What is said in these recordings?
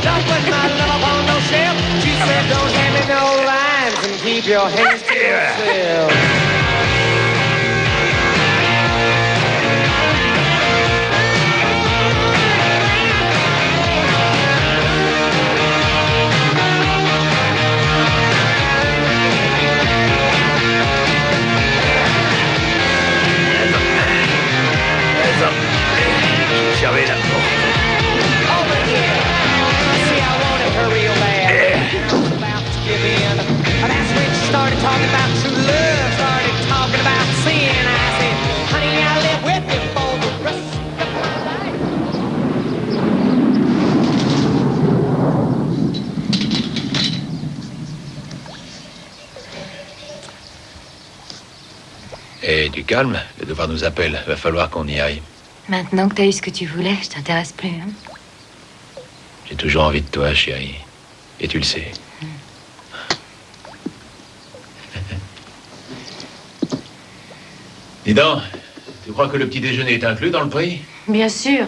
Don't put my love on no shelf. She said, don't hand me no lines and keep your hands to yourself. Fermez la porte. Over here. See, I wanted her real bad. She was about to give in. And that's when she started talking about true love. Started talking about sin. I said, honey, I live with you for the rest of my life. Et du calme, le devoir nous appelle. Va falloir qu'on y aille. Maintenant que t'as eu ce que tu voulais, je t'intéresse plus, hein? J'ai toujours envie de toi, chérie. Et tu le sais. Dis donc, tu crois que le petit déjeuner est inclus dans le prix? Bien sûr.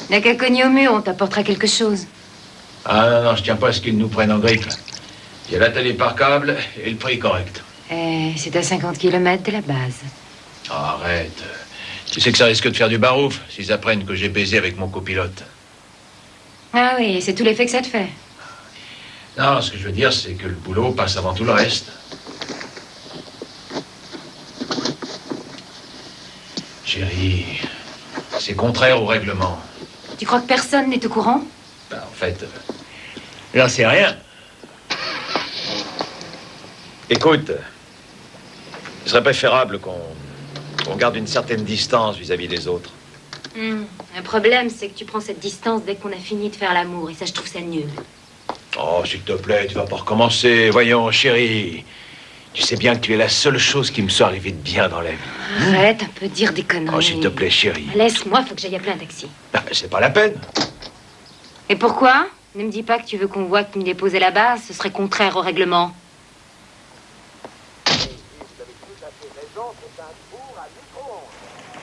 N'a qu'à cogner au mur, on t'apportera quelque chose. Ah non, non, je tiens pas à ce qu'ils nous prennent en grippe. Il y a la télé par câble et le prix correct. C'est à 50 km de la base. Oh, arrête. Tu sais que ça risque de faire du barouf s'ils apprennent que j'ai baisé avec mon copilote. Ah oui, c'est tout l'effet que ça te fait. Non, ce que je veux dire, c'est que le boulot passe avant tout le reste. Chérie, c'est contraire au règlement. Tu crois que personne n'est au courant? Ben, en fait, j'en sais rien. Écoute, il serait préférable qu'on garde une certaine distance vis-à-vis des autres. Le problème, c'est que tu prends cette distance dès qu'on a fini de faire l'amour, et ça, je trouve ça nul. Oh, s'il te plaît, tu vas pas recommencer. Voyons, chérie, tu sais bien que tu es la seule chose qui me soit arrivée de bien dans la vie. Arrête un peu de dire des conneries. Oh, s'il te plaît, chérie. Laisse-moi, faut que j'aille appeler un taxi. Ben, c'est pas la peine. Et pourquoi? Ne me dis pas que tu veux qu'on voit que tu me déposes à la base, ce serait contraire au règlement.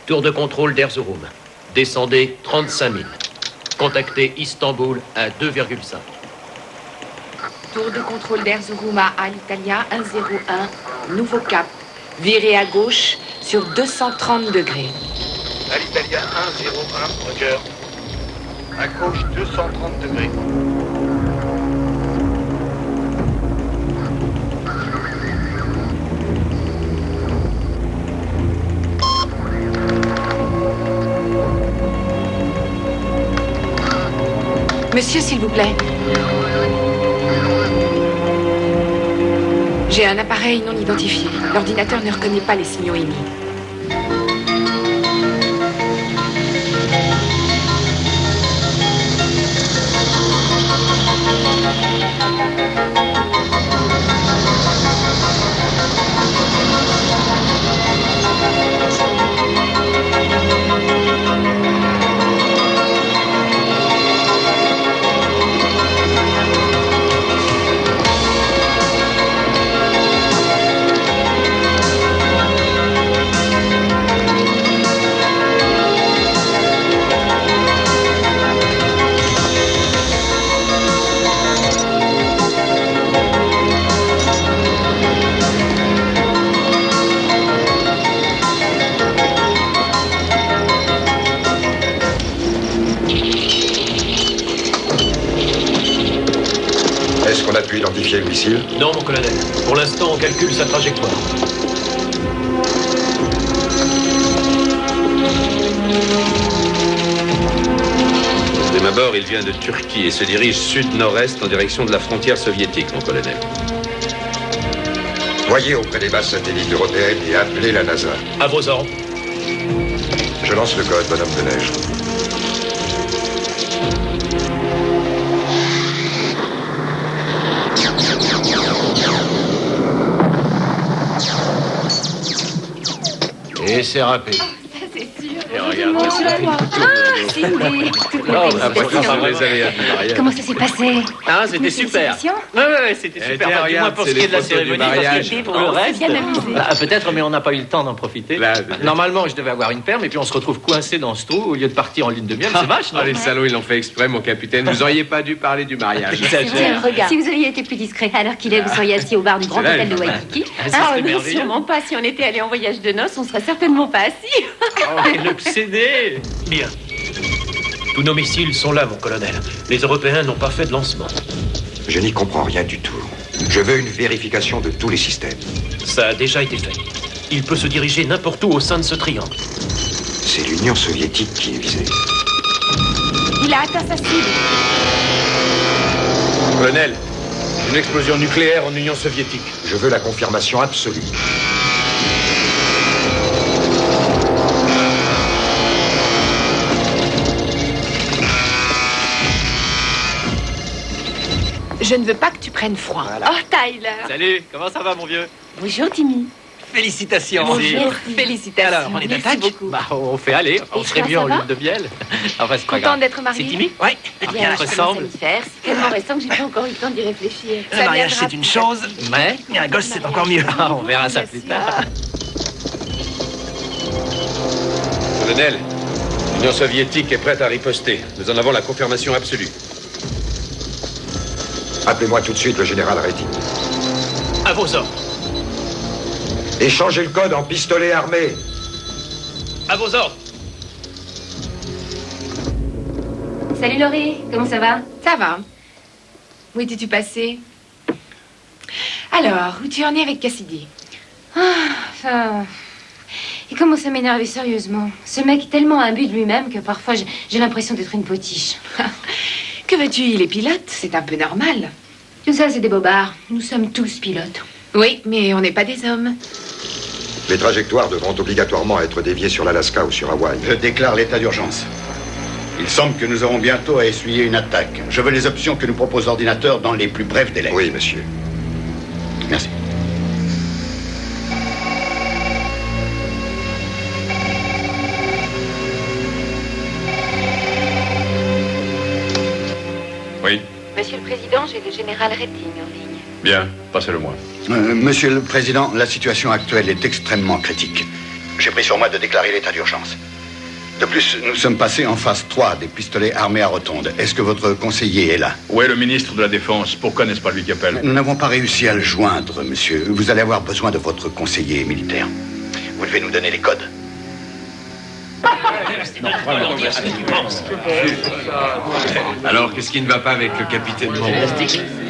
Tour de contrôle d'Erzurum. Descendez 35 000. Contactez Istanbul à 2,5. Tour de contrôle d'Erzurum à Alitalia 101, nouveau cap. Virez à gauche sur 230 degrés. Alitalia 101, Roger. À gauche, 230 degrés. Monsieur, s'il vous plaît. J'ai un appareil non identifié. L'ordinateur ne reconnaît pas les signaux émis. Est-ce qu'on a pu identifier le missile? Non, mon colonel. Pour l'instant, on calcule sa trajectoire. De prime abord, il vient de Turquie et se dirige sud-nord-est en direction de la frontière soviétique, mon colonel. Voyez auprès des bases satellites européennes et appelez la NASA. À vos ordres. Je lance le code, bonhomme de neige. Et c'est râpé. Ça, c'est sûr. Et regarde. regarde. monde. Ah, Cindy. Toutes mes félicitations. Comment ça s'est passé? Ah, c'était super. Ouais, c'était Eh, super. tiens, Enfin, du moins regarde, pour c'est ce qui est de la les photos du cérémonie, parce mariage. que pour le reste... bien amusé. Bah, peut-être, mais on n'a pas eu le temps d'en profiter. Bah, Normalement, je devais avoir une perme, et puis on se retrouve coincé dans ce trou au lieu de partir en lune de miel. C'est vache, non? Ah, les salauds, ils l'ont fait exprès, mon capitaine. Vous auriez pas dû parler du mariage. Tiens, regarde. Si vous aviez été plus discret, alors qu'il est, vous seriez assis au bar du Grand C'est vrai. Hôtel de Waikiki. Ah, ça Ah serait non, merveilleux. sûrement pas. Si on était allé en voyage de noces, on serait certainement pas assis. Oh, quel obsédé. Bien. Tous nos missiles sont là, mon colonel. Les Européens n'ont pas fait de lancement. Je n'y comprends rien du tout. Je veux une vérification de tous les systèmes. Ça a déjà été fait. Il peut se diriger n'importe où au sein de ce triangle. C'est l'Union soviétique qui est visée. Il a atteint sa cible. Colonel, une explosion nucléaire en Union soviétique. Je veux la confirmation absolue. Je ne veux pas que tu prennes froid. Oh, Tyler. Salut, comment ça va, mon vieux? Bonjour, Timmy. Félicitations. Bonjour. Félicitations. Alors, on est Merci d'attaque? beaucoup. Bah, on fait aller. On serait toi, mieux ça en va lune de miel. Enfin, c'est pas Contente grave. d'être mariée? C'est Timmy? Oui. Eh Bien, bien, elle je commence ressemble. à m'y faire. C'est tellement récent que j'ai pas encore eu le temps d'y réfléchir. Le mariage, c'est une chose, Mais mais un gosse, c'est encore mieux. ah, on verra ça plus tard. Colonel, l'Union soviétique est prête à riposter. Nous en avons la confirmation absolue. Appelez-moi tout de suite le général Rétine. À vos ordres. Échangez le code en pistolet armé. À vos ordres. Salut Laurie, comment ça va? Ça va. Où étais-tu passé? Alors, où tu en es avec Cassidy? Enfin... Il commence à m'énerver sérieusement. Ce mec est tellement imbu de lui-même que parfois j'ai l'impression d'être une potiche. Que veux-tu? Il est pilote. C'est un peu normal. Tout ça, c'est des bobards. Nous sommes tous pilotes. Oui, mais on n'est pas des hommes. Les trajectoires devront obligatoirement être déviées sur l'Alaska ou sur Hawaï. Je déclare l'état d'urgence. Il semble que nous aurons bientôt à essuyer une attaque. Je veux les options que nous propose l'ordinateur dans les plus brefs délais. Oui, monsieur. Merci. Oui, Monsieur le Président, j'ai le général Reding en ligne. bien, passez-le-moi. Monsieur le Président, la situation actuelle est extrêmement critique. J'ai pris sur moi de déclarer l'état d'urgence. De plus, nous sommes passés en phase 3 des pistolets armés à rotonde. Est-ce que votre conseiller est là? Où est le ministre de la Défense? Pourquoi n'est-ce pas lui qui appelle? Nous n'avons pas réussi à le joindre, monsieur. Vous allez avoir besoin de votre conseiller militaire. Vous devez nous donner les codes. Alors, qu'est-ce qui ne va pas avec le capitaine Moreau?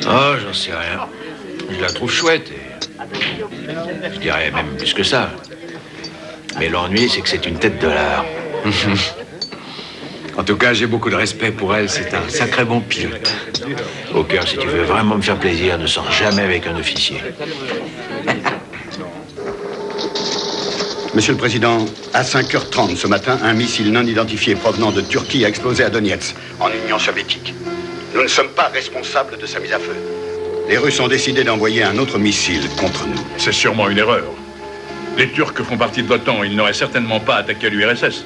Oh, j'en sais rien. Je la trouve chouette et... Je dirais même plus que ça. Mais l'ennui, c'est que c'est une tête de l'art. En tout cas, j'ai beaucoup de respect pour elle. C'est un sacré bon pilote. Au cœur, si tu veux vraiment me faire plaisir, ne sors jamais avec un officier. Monsieur le Président, à 5h30 ce matin, un missile non identifié provenant de Turquie a explosé à Donetsk, en Union soviétique. Nous ne sommes pas responsables de sa mise à feu. Les Russes ont décidé d'envoyer un autre missile contre nous. C'est sûrement une erreur. Les Turcs font partie de l'OTAN. Ils n'auraient certainement pas attaqué l'URSS.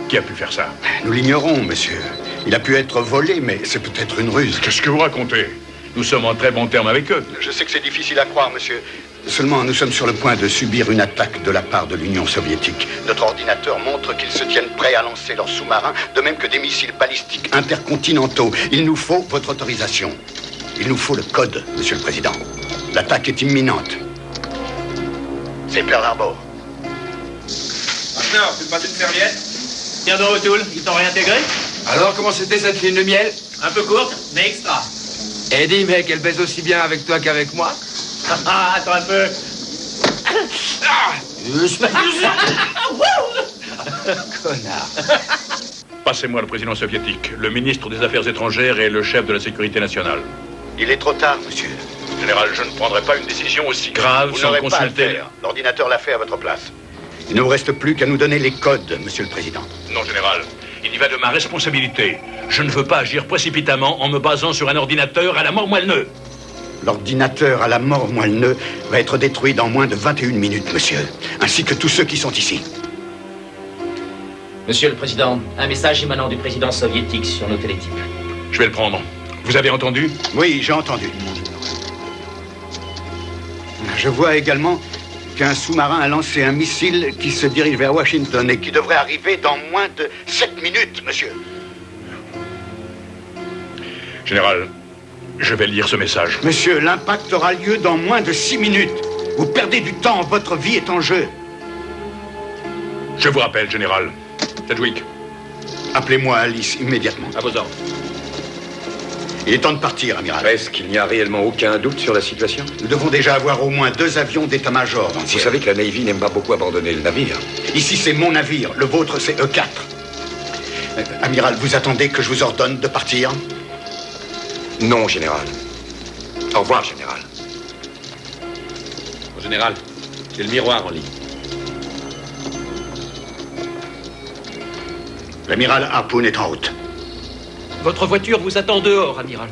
Qui a pu faire ça? Nous l'ignorons, monsieur. Il a pu être volé, mais c'est peut-être une ruse. Qu'est-ce que vous racontez? Nous sommes en très bons termes avec eux. Je sais que c'est difficile à croire, monsieur. Seulement, nous sommes sur le point de subir une attaque de la part de l'Union soviétique. Notre ordinateur montre qu'ils se tiennent prêts à lancer leurs sous-marins, de même que des missiles balistiques intercontinentaux. Il nous faut votre autorisation. Il nous faut le code, monsieur le Président. L'attaque est imminente. C'est Pearl Harbor. Maintenant, tu passes une serviette? Tiens donc, O'Toole, ils t'ont réintégré? Alors, comment c'était cette lune de miel? Un peu courte, mais extra. Eh, dis, mec, elle baise aussi bien avec toi qu'avec moi? Ah, attends un peu. Connard. Passez-moi le président soviétique, le ministre des Affaires étrangères et le chef de la sécurité nationale. Il est trop tard, monsieur. Général, je ne prendrai pas une décision aussi grave Vous sans n'aurez pas à le consulter. faire. L'ordinateur l'a fait à votre place. Il ne vous reste plus qu'à nous donner les codes, monsieur le Président. Non, général. Il y va de ma responsabilité. Je ne veux pas agir précipitamment en me basant sur un ordinateur à la mort moelle-neu. L'ordinateur à la mort moelle-neu va être détruit dans moins de 21 minutes, monsieur, ainsi que tous ceux qui sont ici. Monsieur le Président, un message émanant du président soviétique sur nos télétypes. Je vais le prendre. Vous avez entendu? Oui, j'ai entendu. Je vois également qu'un sous-marin a lancé un missile qui se dirige vers Washington et qui devrait arriver dans moins de 7 minutes, monsieur. Général, je vais lire ce message. Monsieur, l'impact aura lieu dans moins de 6 minutes. Vous perdez du temps, votre vie est en jeu. Je vous rappelle, Général. Sedgwick. Appelez-moi Alice immédiatement. À vos ordres. Il est temps de partir, amiral. Est-ce qu'il n'y a réellement aucun doute sur la situation? Nous devons déjà avoir au moins 2 avions d'état-major dans le ciel. Vous savez que la Navy n'aime pas beaucoup abandonner le navire. Ici, c'est mon navire. Le vôtre, c'est E4. Amiral, vous attendez que je vous ordonne de partir? Non, Général. Au revoir, Général. Général, j'ai le miroir en ligne. L'amiral Harpoon est en route. Votre voiture vous attend dehors, amiral.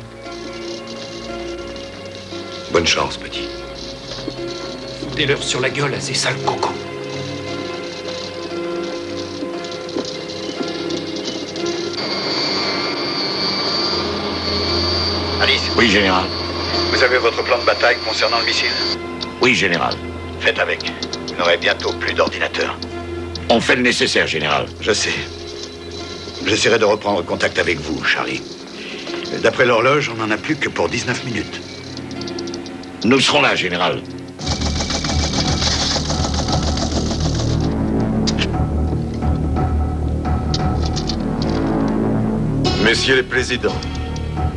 Bonne chance, petit. Foutez-leur sur la gueule à ces sales cocos. Alice. Oui, général. Vous avez votre plan de bataille concernant le missile? Oui, général. Faites avec. Vous n'aurez bientôt plus d'ordinateur. On fait le nécessaire, général. Je sais. J'essaierai de reprendre contact avec vous, Charlie. D'après l'horloge, on n'en a plus que pour 19 minutes. Nous serons là, général. Messieurs les présidents,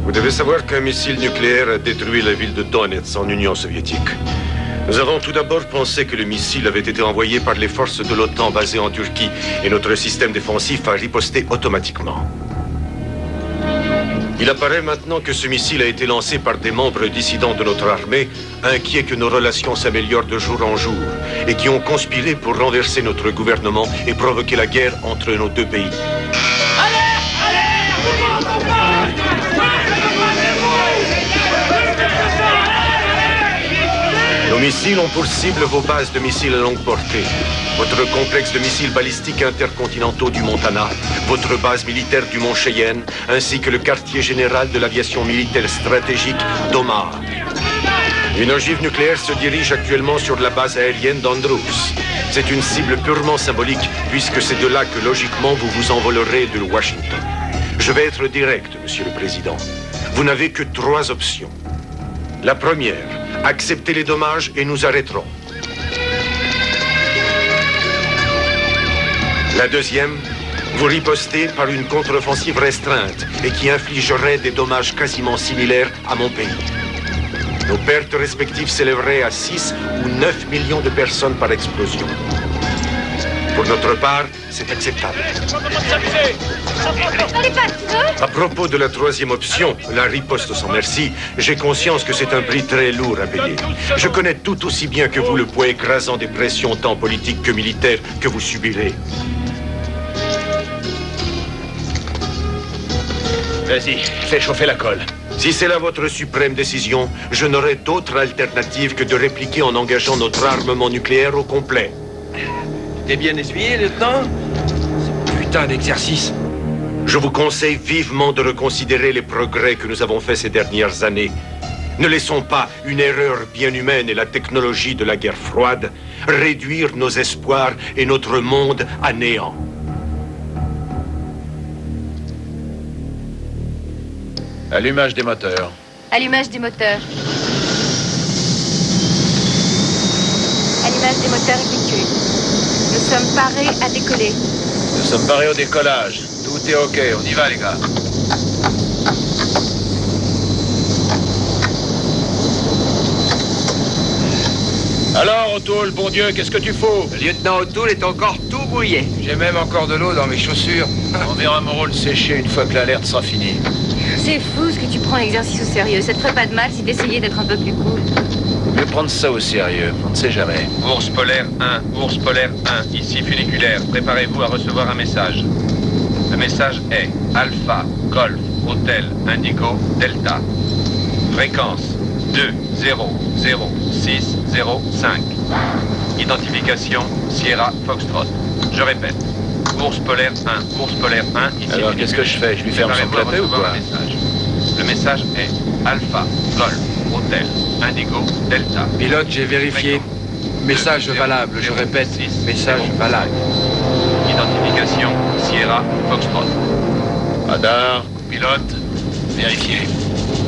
vous devez savoir qu'un missile nucléaire a détruit la ville de Donetsk en Union soviétique. Nous avons tout d'abord pensé que le missile avait été envoyé par les forces de l'OTAN basées en Turquie et notre système défensif a riposté automatiquement. Il apparaît maintenant que ce missile a été lancé par des membres dissidents de notre armée, inquiets que nos relations s'améliorent de jour en jour, et qui ont conspiré pour renverser notre gouvernement et provoquer la guerre entre nos deux pays. Nos missiles ont pour cible vos bases de missiles à longue portée, votre complexe de missiles balistiques intercontinentaux du Montana, votre base militaire du Mont Cheyenne, ainsi que le quartier général de l'aviation militaire stratégique d'Omaha. Une ogive nucléaire se dirige actuellement sur la base aérienne d'Andrews. C'est une cible purement symbolique, puisque c'est de là que logiquement vous vous envolerez de Washington. Je vais être direct, Monsieur le Président. Vous n'avez que 3 options. La première, acceptez les dommages et nous arrêterons. La deuxième, vous ripostez par une contre-offensive restreinte et qui infligerait des dommages quasiment similaires à mon pays. Nos pertes respectives s'élèveraient à 6 ou 9 millions de personnes par explosion. Pour notre part, c'est acceptable. À propos de la troisième option, la riposte sans merci, j'ai conscience que c'est un prix très lourd à payer. Je connais tout aussi bien que vous le poids écrasant des pressions tant politiques que militaires que vous subirez. Vas-y, fais chauffer la colle. Si c'est là votre suprême décision, je n'aurai d'autre alternative que de répliquer en engageant notre armement nucléaire au complet. T'es bien essuyé, lieutenant? Ce putain d'exercice. Je vous conseille vivement de reconsidérer les progrès que nous avons faits ces dernières années. Ne laissons pas une erreur bien humaine et la technologie de la guerre froide réduire nos espoirs et notre monde à néant. Allumage des moteurs. Allumage des moteurs. Allumage des moteurs effectué. Nous sommes parés à décoller. Nous sommes parés au décollage. Tout est OK. On y va, les gars. Alors, O'Toole, bon Dieu, qu'est-ce que tu fous? Le lieutenant O'Toole est encore tout mouillé. J'ai même encore de l'eau dans mes chaussures. On verra mon rôle sécher une fois que l'alerte sera finie. C'est fou ce que tu prends l'exercice au sérieux. Ça te ferait pas de mal si t'essayais d'être un peu plus cool. Je vais prendre ça au sérieux. On ne sait jamais. Ours polaire 1, ours polaire 1, ici funiculaire. Préparez-vous à recevoir un message. Le message est Alpha, Golf, Hôtel, Indigo, Delta. Fréquence 2000605. Identification Sierra Foxtrot. Je répète. Ours polaire 1, Ours polaire 1, ici. Alors, qu'est-ce que je fais? Je lui ferme son clapet ou quoi? Le message est Alpha, Golf, Hotel, Indigo, Delta. Pilote, j'ai vérifié. Message valable, je répète, message valable. Identification, Sierra, Foxtrot. Radar, pilote, vérifié.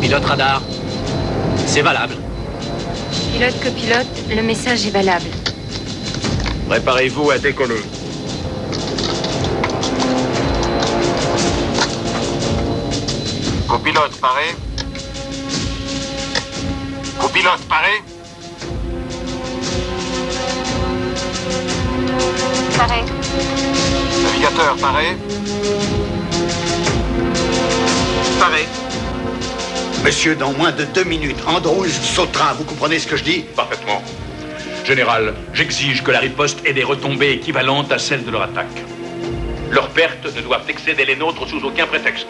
Pilote radar, c'est valable. Pilote, copilote, le message est valable. Préparez-vous à décoller. Copilote, paré. Copilote, paré. Paré. Navigateur, paré. Paré. Monsieur, dans moins de 2 minutes, Andrews sautera. Vous comprenez ce que je dis? Parfaitement. Général, j'exige que la riposte ait des retombées équivalentes à celles de leur attaque. Leurs pertes ne doivent excéder les nôtres sous aucun prétexte.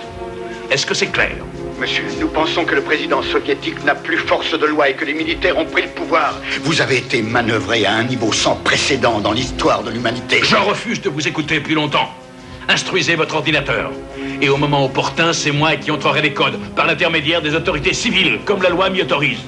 Est-ce que c'est clair? Monsieur, nous pensons que le président soviétique n'a plus force de loi et que les militaires ont pris le pouvoir. Vous avez été manœuvré à un niveau sans précédent dans l'histoire de l'humanité. Je refuse de vous écouter plus longtemps. Instruisez votre ordinateur. Et au moment opportun, c'est moi qui entrerai les codes, par l'intermédiaire des autorités civiles, comme la loi m'y autorise.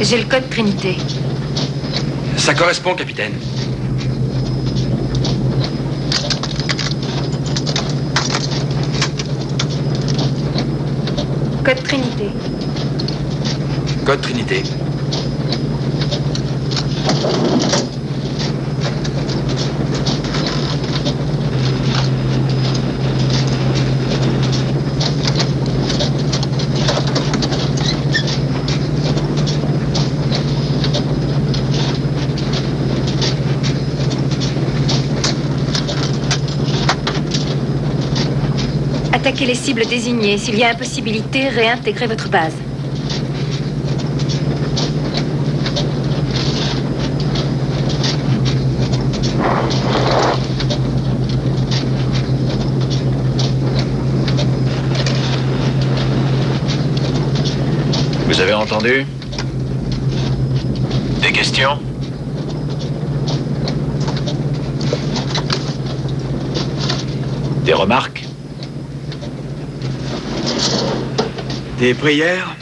J'ai le code Trinité. Ça correspond, capitaine. Code Trinité. Code Trinité. Attaquez les cibles désignées. S'il y a impossibilité, réintégrez votre base. Vous avez entendu? Des questions? Des remarques? Des prières?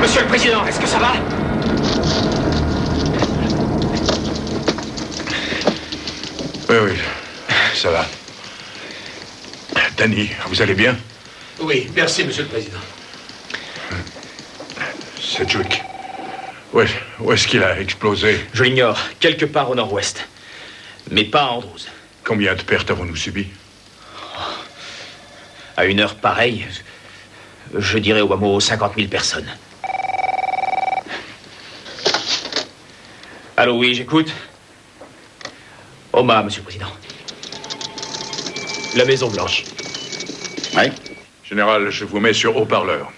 Monsieur le Président, est-ce que ça va? Oui, ça va. Danny, vous allez bien? Oui, merci, Monsieur le Président. Sedgwick, où est-ce qu'il a explosé? Je l'ignore, quelque part au nord-ouest. Mais pas à Andrews. Combien de pertes avons-nous subies? À une heure pareille, je dirais au bas mot 50 000 personnes. Allô, oui, j'écoute. Oma, Monsieur le Président. La Maison Blanche. Oui. Général, je vous mets sur haut-parleur.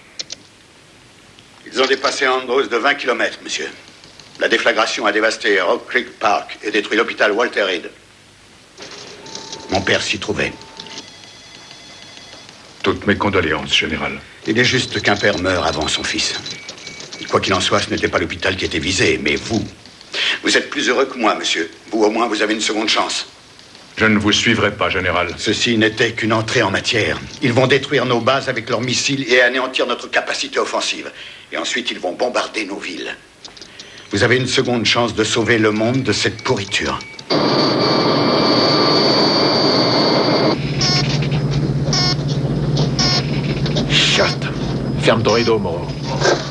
Ils ont dépassé Andrews de 20 km, monsieur. La déflagration a dévasté Rock Creek Park et détruit l'hôpital Walter Reed. Mon père s'y trouvait. Toutes mes condoléances, général. Il est juste qu'un père meurt avant son fils. Quoi qu'il en soit, ce n'était pas l'hôpital qui était visé, mais vous. Vous êtes plus heureux que moi, monsieur. Vous, au moins, vous avez une seconde chance. Je ne vous suivrai pas, général. Ceci n'était qu'une entrée en matière. Ils vont détruire nos bases avec leurs missiles et anéantir notre capacité offensive. Et ensuite, ils vont bombarder nos villes. Vous avez une seconde chance de sauver le monde de cette pourriture. Chut. Ferme ton rideau, Moreau.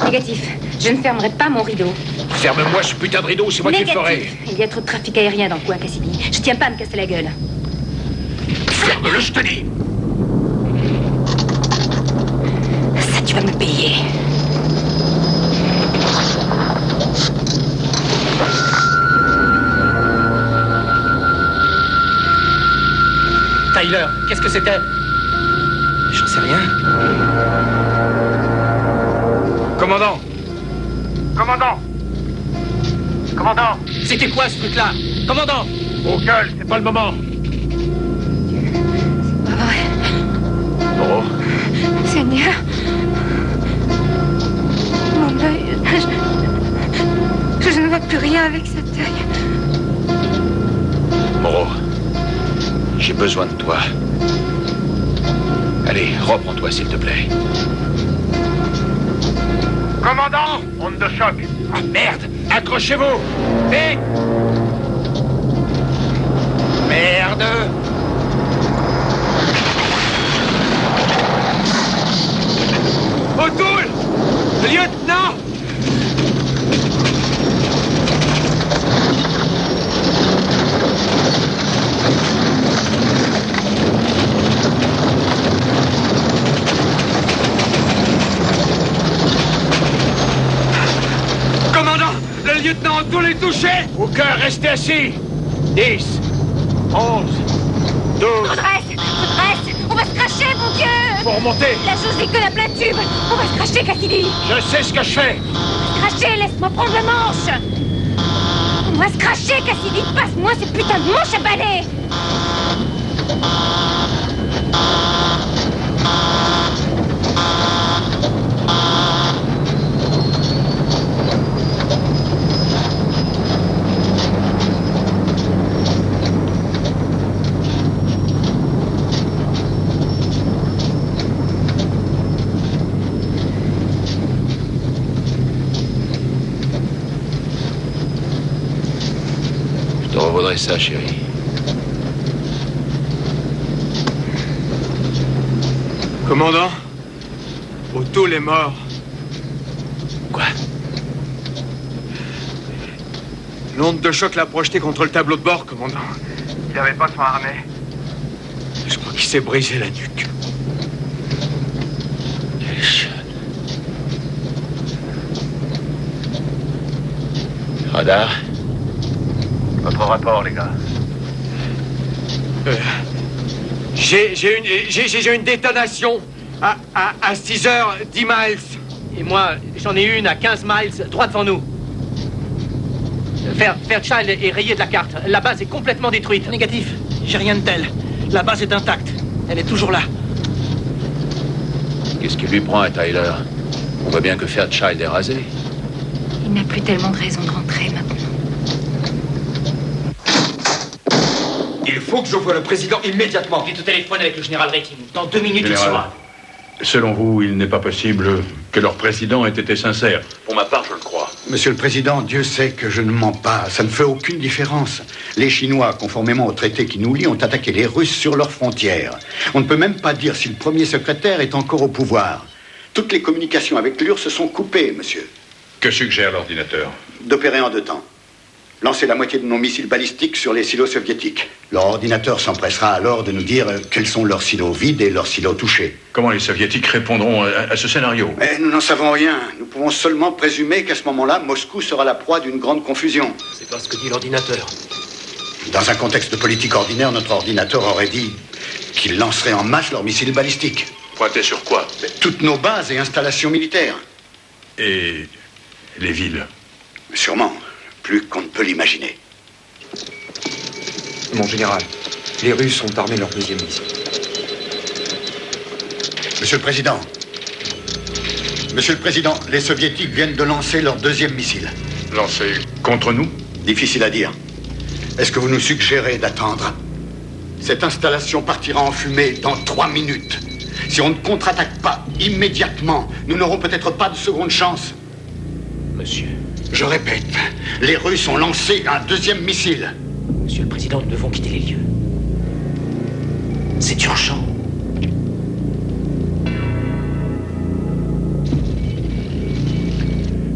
Négatif. Je ne fermerai pas mon rideau. Ferme-moi ce putain de rideau, c'est moi qui le ferai. Il y a trop de trafic aérien dans le coin, Cassidy. Je tiens pas à me casser la gueule. Ferme-le, je te dis. Ça, tu vas me payer. Tyler, qu'est-ce que c'était? J'en sais rien. Commandant! Commandant! Commandant! C'était quoi ce truc-là? Commandant! Au calme, c'est pas le moment. C'est pas vrai. Moreau. Seigneur. Mon œil. Je ne vois plus rien avec cet œil. Moreau. J'ai besoin de toi. Allez, reprends-toi, s'il te plaît. Commandant! Onde de choc. Ah, merde! Accrochez-vous! Vite! Merde! O'Toole! Lieutenant! Le lieutenant O'Toole est touché! Au cœur, restez assis! 10, 11, 12... Redresse! On va se cracher, mon Dieu! Faut remonter! La chose n'est que la pleine tube! On va se cracher, Cassidy! Je sais ce que je fais! On va se cracher, laisse-moi prendre le manche! On va se cracher, Cassidy! Passe-moi ce putain de manche à balai! Je te revaudrai ça, chérie. Commandant, O'Toole est mort. Quoi? L'onde de choc l'a projeté contre le tableau de bord, commandant. Il n'avait pas son harnais. Je crois qu'il s'est brisé la nuque. Radar? Votre rapport, les gars. J'ai une détonation à 6 heures, 10 miles. Et moi, j'en ai une à 15 miles, droit devant nous. Fairchild est rayé de la carte. La base est complètement détruite. Négatif. J'ai rien de tel. La base est intacte. Elle est toujours là. Qu'est-ce qui lui prend à Tyler? On voit bien que Fairchild est rasé. Il n'a plus tellement de raison de rentrer maintenant. Il faut que je voie le président immédiatement. Vite au téléphone avec le général Rating. Dans 2 minutes, il Général, sera. selon vous, il n'est pas possible que leur président ait été sincère. Pour ma part, je le crois. Monsieur le Président, Dieu sait que je ne mens pas. Ça ne fait aucune différence. Les Chinois, conformément au traité qui nous lie, ont attaqué les Russes sur leurs frontières. On ne peut même pas dire si le premier secrétaire est encore au pouvoir. Toutes les communications avec l'URSS se sont coupées, monsieur. Que suggère l'ordinateur? D'opérer en 2 temps. Lancer la moitié de nos missiles balistiques sur les silos soviétiques. Leur ordinateur s'empressera alors de nous dire quels sont leurs silos vides et leurs silos touchés. Comment les soviétiques répondront à ce scénario? Mais nous n'en savons rien. Nous pouvons seulement présumer qu'à ce moment-là, Moscou sera la proie d'une grande confusion. C'est pas ce que dit l'ordinateur. Dans un contexte de politique ordinaire, notre ordinateur aurait dit qu'ils lanceraient en masse leurs missiles balistiques. Pointer sur quoi? Toutes nos bases et installations militaires. Et les villes? Sûrement. Plus qu'on ne peut l'imaginer. Mon général, les Russes ont armé leur 2e missile. Monsieur le Président. Monsieur le Président, les Soviétiques viennent de lancer leur 2e missile. Lancé contre nous? Difficile à dire. Est-ce que vous nous suggérez d'attendre? Cette installation partira en fumée dans 3 minutes. Si on ne contre-attaque pas immédiatement, nous n'aurons peut-être pas de seconde chance. Monsieur. Je répète, les Russes ont lancé un 2e missile. Monsieur le Président, nous devons quitter les lieux. C'est urgent.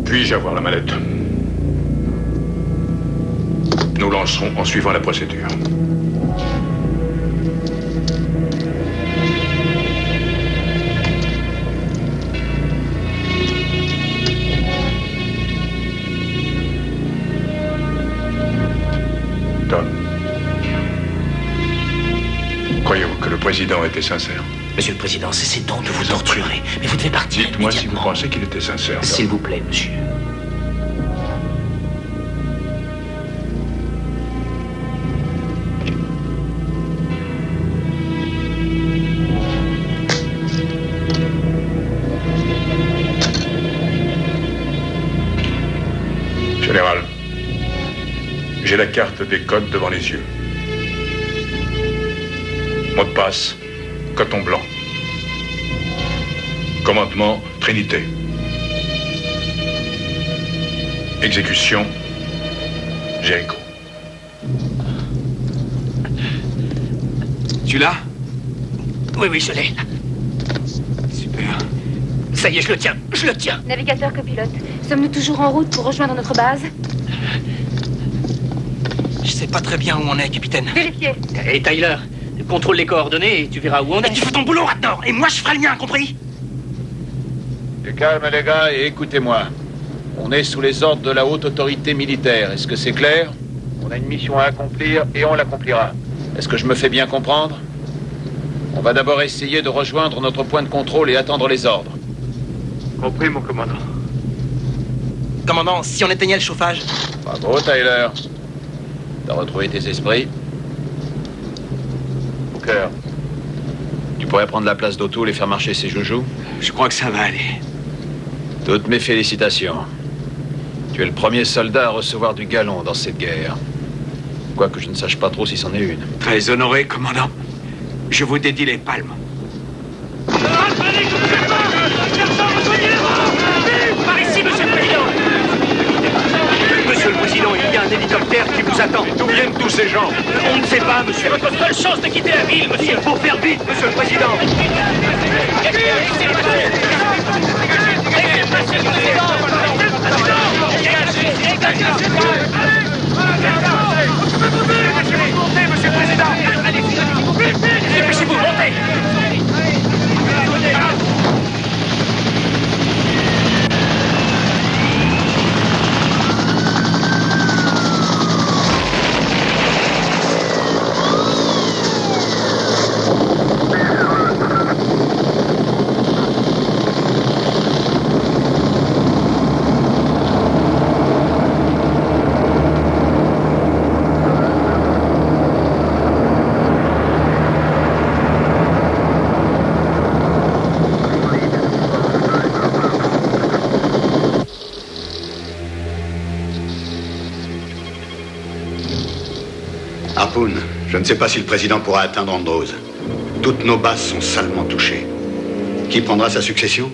Puis-je avoir la mallette? Nous lancerons en suivant la procédure. Tom. Croyez-vous que le président était sincère? Monsieur le Président, cessez donc de vous torturer. Mais vous devez partir. Dites-moi si vous pensez qu'il était sincère. Tom. S'il vous plaît, monsieur. Général, j'ai la carte des codes devant les yeux. Mot de passe, coton blanc. Commandement, Trinité. Exécution, Jéricho. Tu l'as? Oui, oui, je l'ai. Super. Ça y est, je le tiens. Je le tiens. Navigateur, copilote, sommes-nous toujours en route pour rejoindre notre base? Je sais pas très bien où on est, capitaine. Vérifiez. Et Tyler, contrôle les coordonnées et tu verras où on est. Tu fais ton boulot maintenant, et moi je ferai le mien, compris? Du calme, les gars, et écoutez-moi. On est sous les ordres de la haute autorité militaire. Est-ce que c'est clair? On a une mission à accomplir et on l'accomplira. Est-ce que je me fais bien comprendre? On va d'abord essayer de rejoindre notre point de contrôle et attendre les ordres. Compris, mon commandant. Commandant, si on éteignait le chauffage? Bravo, Tyler. T'as retrouvé tes esprits? Hooker, tu pourrais prendre la place d'O'Toole et faire marcher ses joujoux? Je crois que ça va aller. Toutes mes félicitations. Tu es le premier soldat à recevoir du galon dans cette guerre. Quoique je ne sache pas trop si c'en est une. Très honoré, commandant. Je vous dédie les palmes. Par ici, monsieur le Président. Monsieur le Président, il y a un hélicoptère qui vous attend. D'où viennent tous ces gens? On ne sait pas, monsieur. C'est votre seule chance de quitter la ville, monsieur. Il faut faire vite, monsieur le Président. Monsieur le Président! Dépêchez-vous, montez! Harpoon, je ne sais pas si le président pourra atteindre Andros. Toutes nos bases sont salement touchées. Qui prendra sa succession?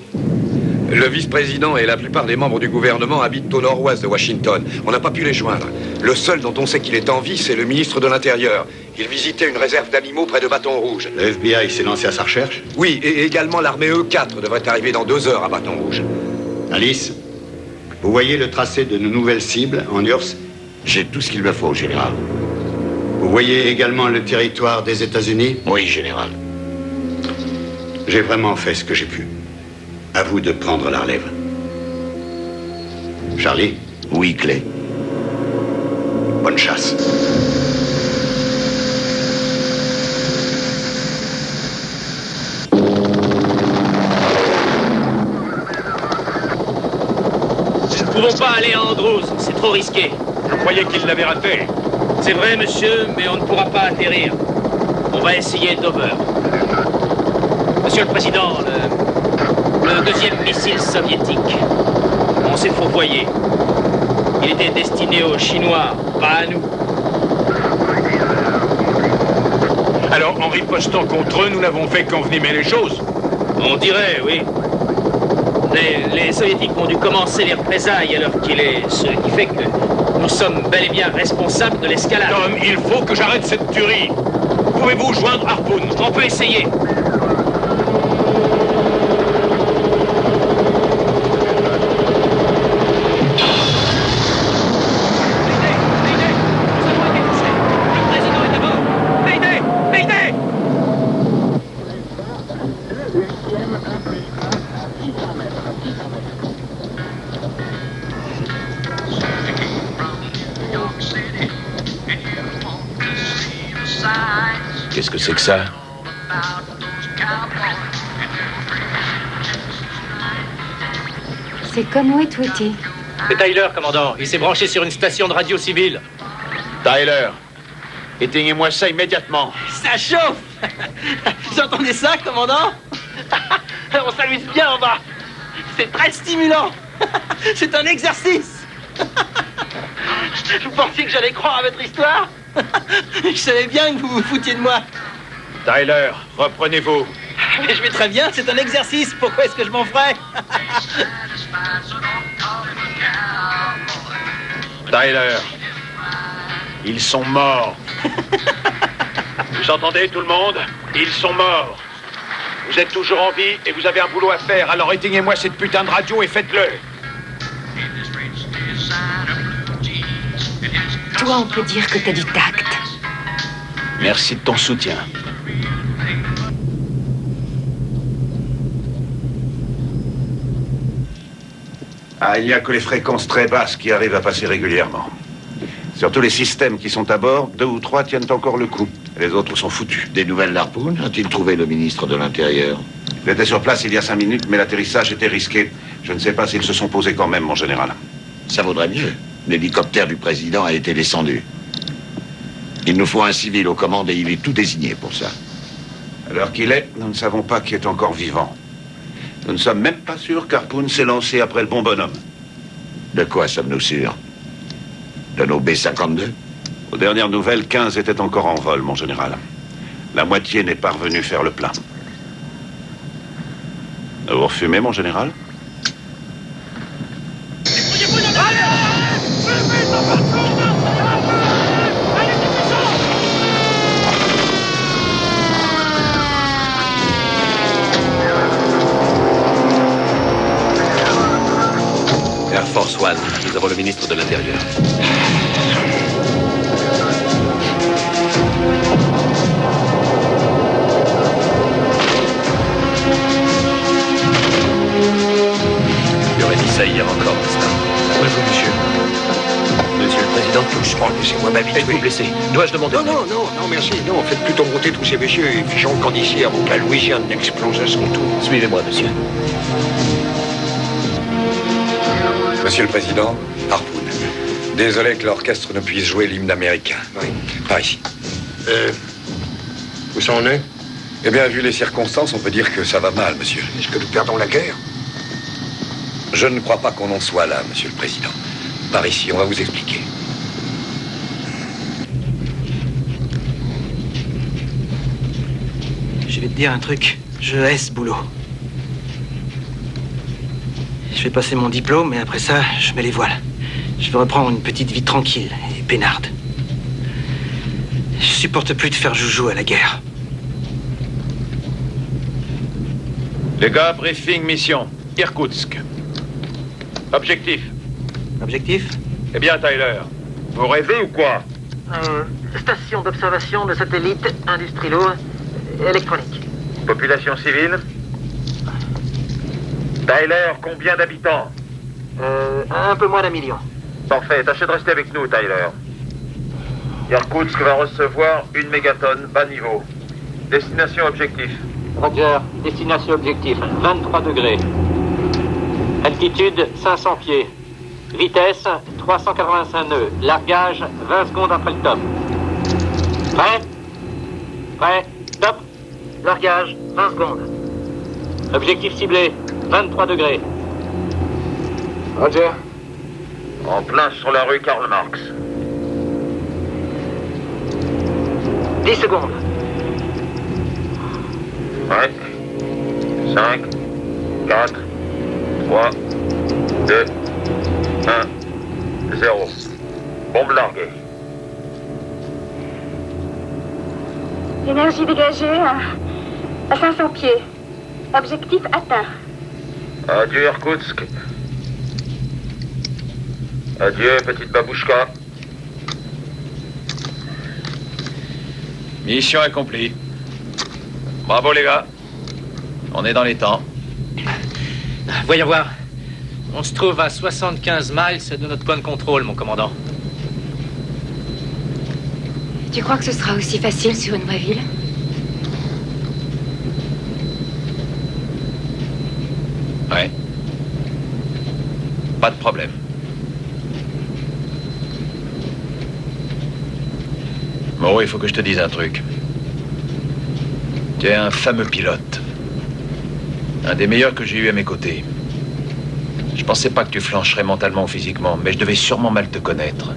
Le vice-président et la plupart des membres du gouvernement habitent au nord-ouest de Washington. On n'a pas pu les joindre. Le seul dont on sait qu'il est en vie, c'est le ministre de l'Intérieur. Il visitait une réserve d'animaux près de Bâton Rouge. Le FBI s'est lancé à sa recherche? Oui, et également l'armée E4 devrait arriver dans 2 heures à Bâton Rouge. Alice, vous voyez le tracé de nos nouvelles cibles en URSS? J'ai tout ce qu'il me faut, général. Vous voyez également le territoire des États-Unis? Oui, général. J'ai vraiment fait ce que j'ai pu. À vous de prendre la relève. Charlie? Oui, Clay. Bonne chasse. Nous ne pouvons pas aller à Andros, c'est trop risqué. Je croyais qu'il l'avait raté. C'est vrai, monsieur, mais on ne pourra pas atterrir. On va essayer Dover. Monsieur le Président, le deuxième missile soviétique, on s'est fourvoyé. Il était destiné aux Chinois, pas à nous. Alors, en ripostant contre eux, nous n'avons fait qu'envenimer les choses. On dirait, oui. Les Soviétiques ont dû commencer les représailles alors qu'il est... Ce qui fait que nous sommes bel et bien responsables de l'escalade. Tom, il faut que j'arrête cette tuerie. Pouvez-vous joindre Harpoon? On peut essayer. Qu'est-ce que c'est que ça? C'est Conway Twitty. C'est Tyler, commandant. Il s'est branché sur une station de radio civile. Tyler, éteignez-moi ça immédiatement. Ça chauffe. Vous entendez ça, commandant? On s'amuse bien en bas. C'est très stimulant. C'est un exercice. Vous pensiez que j'allais croire à votre histoire? Je savais bien que vous vous foutiez de moi. Tyler, reprenez-vous. Mais je vais très bien, c'est un exercice. Pourquoi est-ce que je m'en ferais? Tyler, ils sont morts. Vous entendez, tout le monde? Ils sont morts. Vous êtes toujours en vie et vous avez un boulot à faire, alors éteignez-moi cette putain de radio et faites-le. Toi, on peut dire que t'as du tact. Merci de ton soutien. Ah, il n'y a que les fréquences très basses qui arrivent à passer régulièrement. Surtout les systèmes qui sont à bord, 2 ou 3 tiennent encore le coup. Les autres sont foutus. Des nouvelles d'Harpoon? A-t-il trouvé le ministre de l'Intérieur? Il était sur place il y a 5 minutes, mais l'atterrissage était risqué. Je ne sais pas s'ils se sont posés quand même, mon général. Ça vaudrait mieux. L'hélicoptère du président a été descendu. Il nous faut un civil aux commandes et il est tout désigné pour ça. À l'heure qu'il est, nous ne savons pas qui est encore vivant. Nous ne sommes même pas sûrs qu'Harpoon s'est lancé après le bon bonhomme. De quoi sommes-nous sûrs? De nos B-52? Aux dernières nouvelles, 15 étaient encore en vol, mon général. La moitié n'est pas revenue faire le plein. Vous refumez, mon général? Air Force One, nous avons le ministre de l'Intérieur. Tu aurais dit ça hier encore, n'est-ce pas? Oui, monsieur. Monsieur le Président, doucement, laissez-moi m'habituer. êtes-vous blessé? Dois-je demander? Non, merci. Non, faites plutôt monter tous ces messieurs et fichons le camp d'ici avant que la Louisiane n'explose à son tour. Suivez-moi, monsieur. Monsieur le Président, Harpoon. Désolé que l'orchestre ne puisse jouer l'hymne américain. Oui. Par ici. Où ça en est? Eh bien, vu les circonstances, on peut dire que ça va mal, monsieur. Est-ce que nous perdons la guerre? Je ne crois pas qu'on en soit là, monsieur le Président. Par ici, on va vous expliquer. Je vais te dire un truc. Je hais ce boulot. Je vais passer mon diplôme, et après ça, je mets les voiles. Je vais reprendre une petite vie tranquille et peinarde. Je supporte plus de faire joujou à la guerre. Les gars, briefing mission. Irkoutsk. Objectif. Objectif? Eh bien, Tyler, vous rêvez ou quoi? Station d'observation de satellites industriels électroniques. Population civile? Tyler, combien d'habitants? Un peu moins d'1 million. Parfait, tâchez de rester avec nous, Tyler. Irkoutsk va recevoir 1 mégatonne, bas niveau. Destination objectif. Roger, destination objectif, 23 degrés. Altitude, 500 pieds. Vitesse, 385 nœuds. Largage, 20 secondes après le top. Prêt? Prêt? Top. Largage, 20 secondes. Objectif ciblé, 23 degrés. Roger. En plein sur la rue Karl Marx. 10 secondes. 5, 5, 4, 3, 2, 1, 0. Bombe larguée. Énergie dégagée à 500 pieds. Objectif atteint. Adieu, Irkoutsk. Adieu, petite babouchka. Mission accomplie. Bravo, les gars. On est dans les temps. Voyons voir. On se trouve à 75 miles de notre point de contrôle, mon commandant. Tu crois que ce sera aussi facile sur une vraie ville? Ouais. Pas de problème. Moreau, il faut que je te dise un truc. Tu es un fameux pilote. Un des meilleurs que j'ai eu à mes côtés. Je pensais pas que tu flancherais mentalement ou physiquement, mais je devais sûrement mal te connaître.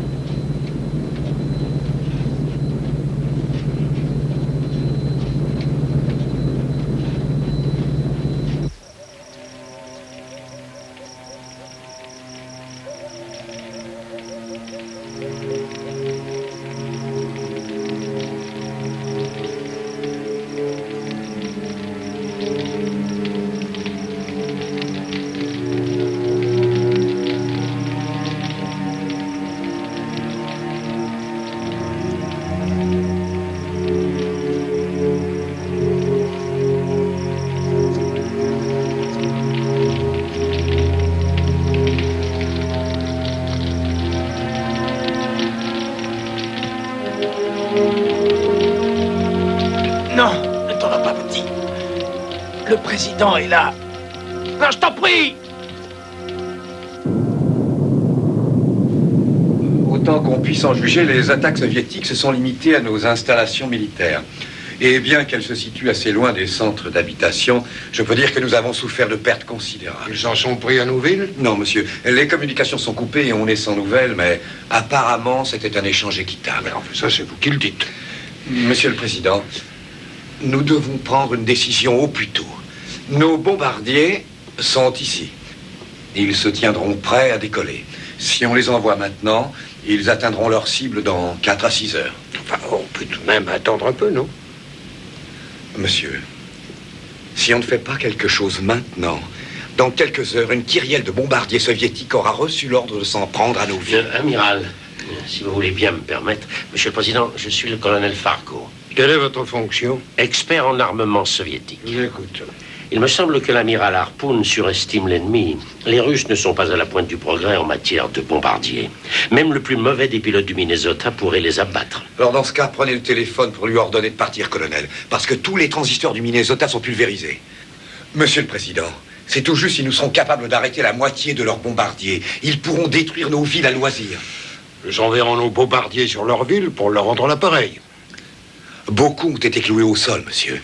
Le président est là. Non, je t'en prie! Autant qu'on puisse en juger, les attaques soviétiques se sont limitées à nos installations militaires. Et bien qu'elles se situent assez loin des centres d'habitation, je peux dire que nous avons souffert de pertes considérables. Ils en sont pris à nos villes? Non, monsieur. Les communications sont coupées et on est sans nouvelles, mais apparemment, c'était un échange équitable. Mais enfin, ça, c'est vous qui le dites. Monsieur le Président, nous devons prendre une décision au plus tôt. Nos bombardiers sont ici. Ils se tiendront prêts à décoller. Si on les envoie maintenant, ils atteindront leur cible dans 4 à 6 heures. Enfin, on peut tout de même attendre un peu, non? Monsieur, si on ne fait pas quelque chose maintenant, dans quelques heures, une kyrielle de bombardiers soviétiques aura reçu l'ordre de s'en prendre à nos villes. Amiral, si vous voulez bien me permettre, Monsieur le Président, je suis le colonel Fargo. Quelle est votre fonction? Expert en armement soviétique. Je vous écoute. Il me semble que l'amiral Harpoon surestime l'ennemi. Les Russes ne sont pas à la pointe du progrès en matière de bombardiers. Même le plus mauvais des pilotes du Minnesota pourrait les abattre. Alors dans ce cas, prenez le téléphone pour lui ordonner de partir, colonel. Parce que tous les transistors du Minnesota sont pulvérisés. Monsieur le Président, c'est tout juste si nous serons capables d'arrêter la moitié de leurs bombardiers. Ils pourront détruire nos villes à loisir. Nous enverrons nos bombardiers sur leur ville pour leur rendre l'appareil. Beaucoup ont été cloués au sol, monsieur.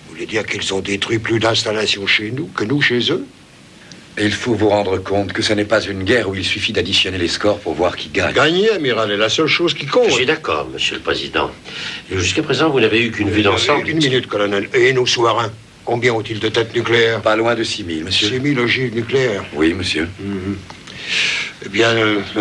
Vous voulez dire qu'ils ont détruit plus d'installations chez nous que nous chez eux? Il faut vous rendre compte que ce n'est pas une guerre où il suffit d'additionner les scores pour voir qui gagne. Gagner, amiral, est la seule chose qui compte. Je suis d'accord, Monsieur le Président. Jusqu'à présent, vous n'avez eu qu'une vue d'ensemble. Une minute, colonel. Et nos sous-marins? Combien ont-ils de têtes nucléaires? Pas loin de 6000, monsieur. 6000 ogives nucléaires? Oui, monsieur. Eh bien,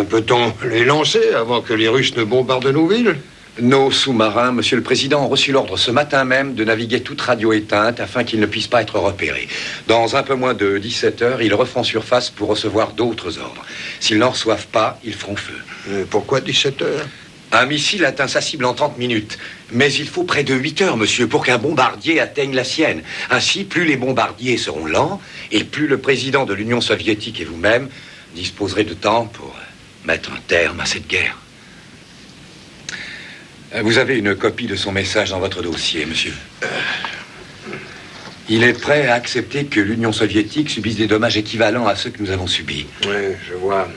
peut-on les lancer avant que les Russes ne bombardent nos villes? Nos sous-marins, Monsieur le Président, ont reçu l'ordre ce matin même de naviguer toute radio éteinte afin qu'ils ne puissent pas être repérés. Dans un peu moins de 17 heures, ils referont surface pour recevoir d'autres ordres. S'ils n'en reçoivent pas, ils feront feu. Pourquoi 17 heures? Un missile atteint sa cible en 30 minutes. Mais il faut près de 8 heures, monsieur, pour qu'un bombardier atteigne la sienne. Ainsi, plus les bombardiers seront lents, et plus le président de l'Union soviétique et vous-même disposerez de temps pour mettre un terme à cette guerre. Vous avez une copie de son message dans votre dossier, monsieur. Il est prêt à accepter que l'Union soviétique subisse des dommages équivalents à ceux que nous avons subis. Oui, je vois.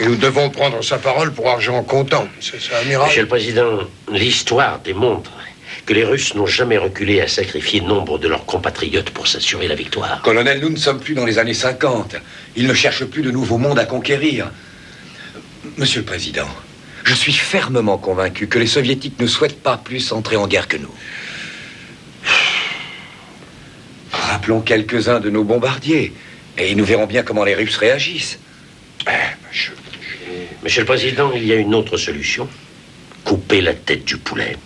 Et nous devons prendre sa parole pour argent comptant. C'est ça, amiral? Monsieur le Président, l'histoire démontre que les Russes n'ont jamais reculé à sacrifier nombre de leurs compatriotes pour s'assurer la victoire. Colonel, nous ne sommes plus dans les années 50. Ils ne cherchent plus de nouveaux mondes à conquérir. Monsieur le Président, Je suis fermement convaincu que les Soviétiques ne souhaitent pas plus entrer en guerre que nous. Rappelons quelques-uns de nos bombardiers, et nous verrons bien comment les Russes réagissent. Monsieur le Président, il y a une autre solution. Couper la tête du poulet.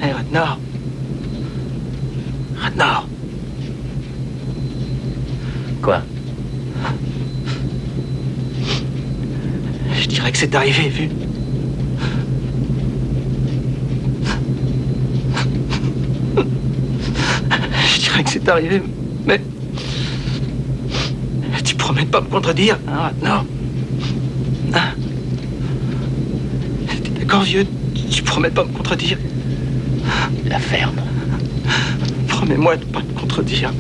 Hé, Radnor. Radnor. Quoi? Je dirais que c'est arrivé, vu. Je dirais que c'est arrivé, mais... Tu promets de pas me contredire, hein, Radnor? Hein? T'es d'accord, vieux? Tu promets de pas me contredire? La ferme. Promets-moi de pas me contredire.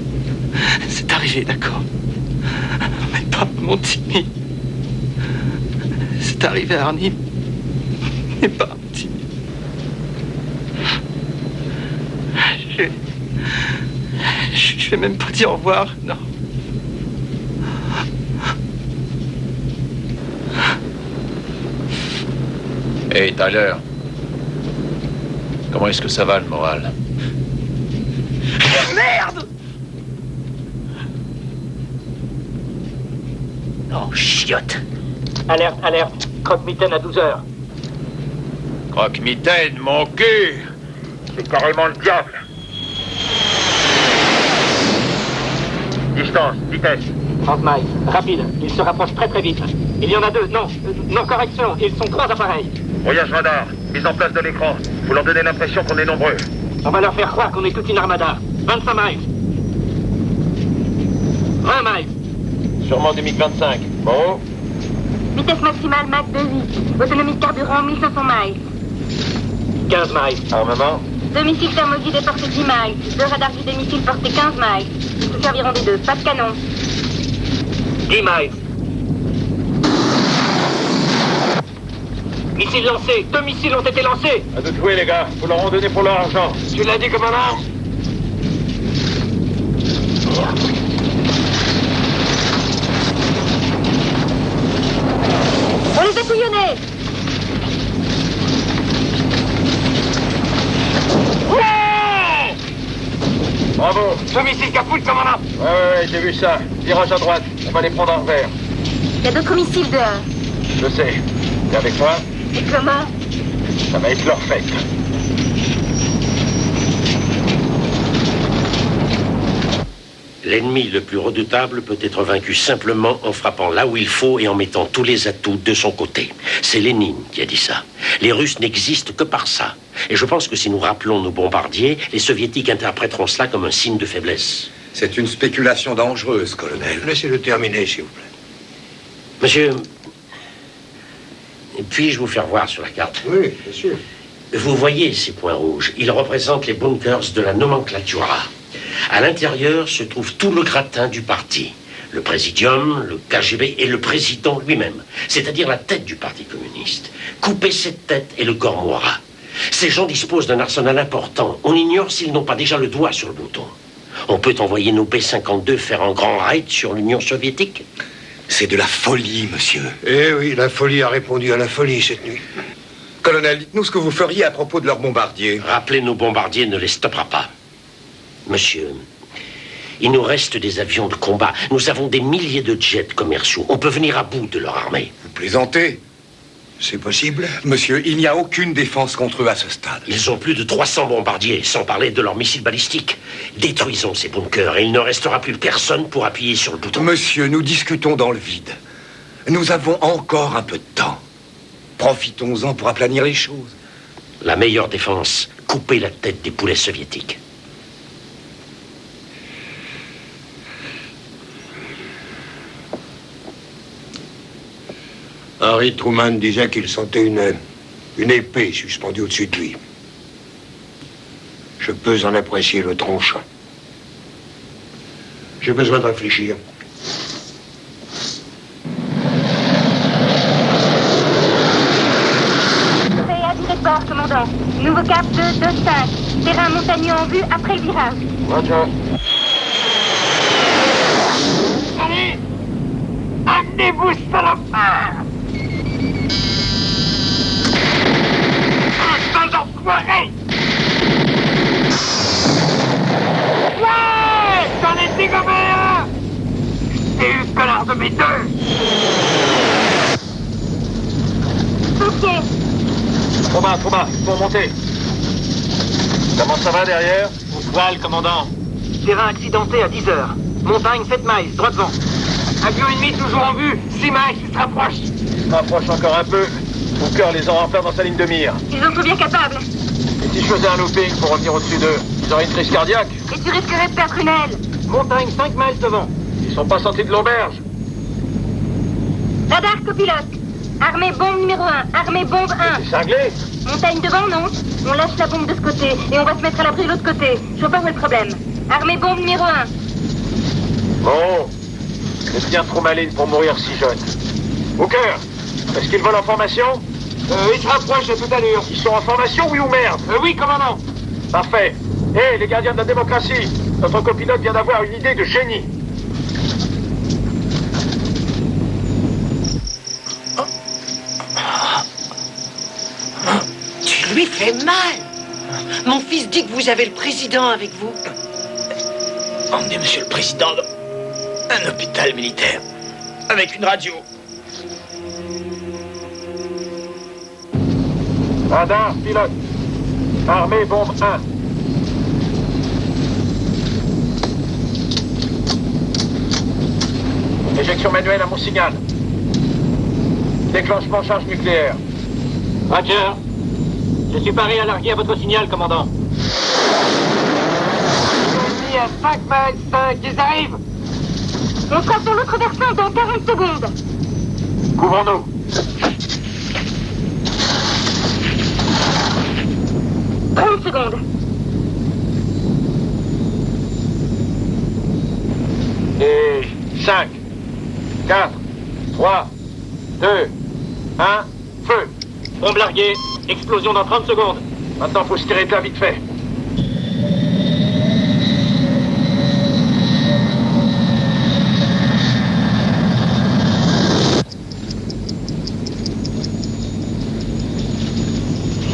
C'est arrivé, d'accord? Mais pas mon Timmy. C'est arrivé à Arnim. Mais pas mon Timmy. Je vais même pas dire au revoir, non. Hey, Tyler. Comment est-ce que ça va, le moral? Merde! Oh, chiotte. Alerte, alerte. Croque-mitaine à 12h. Croque-mitaine, mon cul! C'est carrément le diable. Distance, vitesse. 30 miles. Rapide. Ils se rapprochent très très vite. Il y en a 2. Non, non, correction. Ils sont 3 appareils. Voyage radar. Mise en place de l'écran. Faut leur donner l'impression qu'on est nombreux. On va leur faire croire qu'on est toute une armada. 25 miles. 20 miles. Sûrement des MiG-25. Bon. Vitesse maximale Mach 2,8. Autonomie de carburant 1500 miles. 15 miles. Armement. 2 missiles thermoguidés portés 10 miles. 2 radars guidés missiles portés 15 miles. Ils se serviront des 2. Pas de canon. 10 miles. Missiles lancés. 2 missiles ont été lancés. À de jouer, les gars. Faut leur en donner pour leur argent. Tu l'as dit, commandant? On les a couillonnés. Bravo. 2 missiles capoutent, commandant. Ouais, j'ai vu ça. Virage à droite. On va les prendre en revers. Il y a d'autres missiles dehors. Je sais. T'es avec moi? Et comment? Ça va être leur fête. L'ennemi le plus redoutable peut être vaincu simplement en frappant là où il faut et en mettant tous les atouts de son côté. C'est Lénine qui a dit ça. Les Russes n'existent que par ça. Et je pense que si nous rappelons nos bombardiers, les Soviétiques interpréteront cela comme un signe de faiblesse. C'est une spéculation dangereuse, colonel. Laissez-le terminer, s'il vous plaît. Monsieur, puis-je vous faire voir sur la carte? Oui, bien sûr. Vous voyez ces points rouges. Ils représentent les bunkers de la nomenclatura. À l'intérieur se trouve tout le gratin du parti. Le présidium, le KGB et le président lui-même. C'est-à-dire la tête du Parti communiste. Couper cette tête et le corps mourra. Ces gens disposent d'un arsenal important. On ignore s'ils n'ont pas déjà le doigt sur le bouton. On peut envoyer nos B-52 faire un grand raid sur l'Union soviétique? C'est de la folie, monsieur. Eh oui, la folie a répondu à la folie cette nuit. Colonel, dites-nous ce que vous feriez à propos de leurs bombardiers. Rappeler nos bombardiers ne les stoppera pas. Monsieur, il nous reste des avions de combat. Nous avons des milliers de jets commerciaux. On peut venir à bout de leur armée. Vous plaisantez? C'est possible? Monsieur, il n'y a aucune défense contre eux à ce stade. Ils ont plus de 300 bombardiers, sans parler de leurs missiles balistiques. Détruisons ces bunkers et il ne restera plus personne pour appuyer sur le bouton. Monsieur, nous discutons dans le vide. Nous avons encore un peu de temps. Profitons-en pour aplanir les choses. La meilleure défense, couper la tête des poulets soviétiques. Harry Truman disait qu'il sentait une épée suspendue au-dessus de lui. Je peux en apprécier le tranchant. J'ai besoin de réfléchir. C'est à directeur, commandant. descend. Nouveau cap 225. Terrain montagneux en vue après le virage. Roger. Allez! Amenez-vous, salopard! Putain d'enfoiré! Ouais! J'en ai dégommé un! T'es eu, connard de mes deux! Ok. Thomas, faut monter. Comment ça va derrière? Voile, commandant. Terrain accidenté à 10 heures. Montagne 7 miles, droit devant. Avion ennemi toujours en vue. 6 miles, il se rapproche. Il se rapproche encore un peu. Hooker les aura en plein dans sa ligne de mire. Ils en sont bien capables. Et si je faisais un looping pour revenir au-dessus d'eux, ils auraient une crise cardiaque? Et tu risquerais de perdre une aile. Montagne 5 miles devant. Ils sont pas sortis de l'auberge. Radar copilote. Armée bombe numéro 1. Armée bombe 1. C'est cinglé. Montagne devant, non? On lâche la bombe de ce côté et on va se mettre à l'abri de l'autre côté. Je vois pas où est le problème. Armée bombe numéro 1. Bon. C'est bien trop maligne pour mourir si jeune. Hooker, est-ce qu'ils veulent en formation? Ils se rapprochent de toute allure. Ils sont en formation, oui ou merde? Oui, commandant. Parfait. Hé, les gardiens de la démocratie, notre copilote vient d'avoir une idée de génie. Tu lui fais mal. Mon fils dit que vous avez le président avec vous. Emmenez monsieur le président dans un hôpital militaire. Avec une radio. Radar, pilote. Armée bombe 1. Éjection manuelle à mon signal. Déclenchement charge nucléaire. Roger. Je suis paré à larguer à votre signal, commandant. Ennemi à 5 miles 5, ils arrivent. On sera sur l'autre versant dans 40 secondes. Couvrons-nous. Secondes. Et 5, 4, 3, 2, 1, feu. Bombe larguée. Explosion dans 30 secondes. Maintenant, faut se tirer de là vite fait.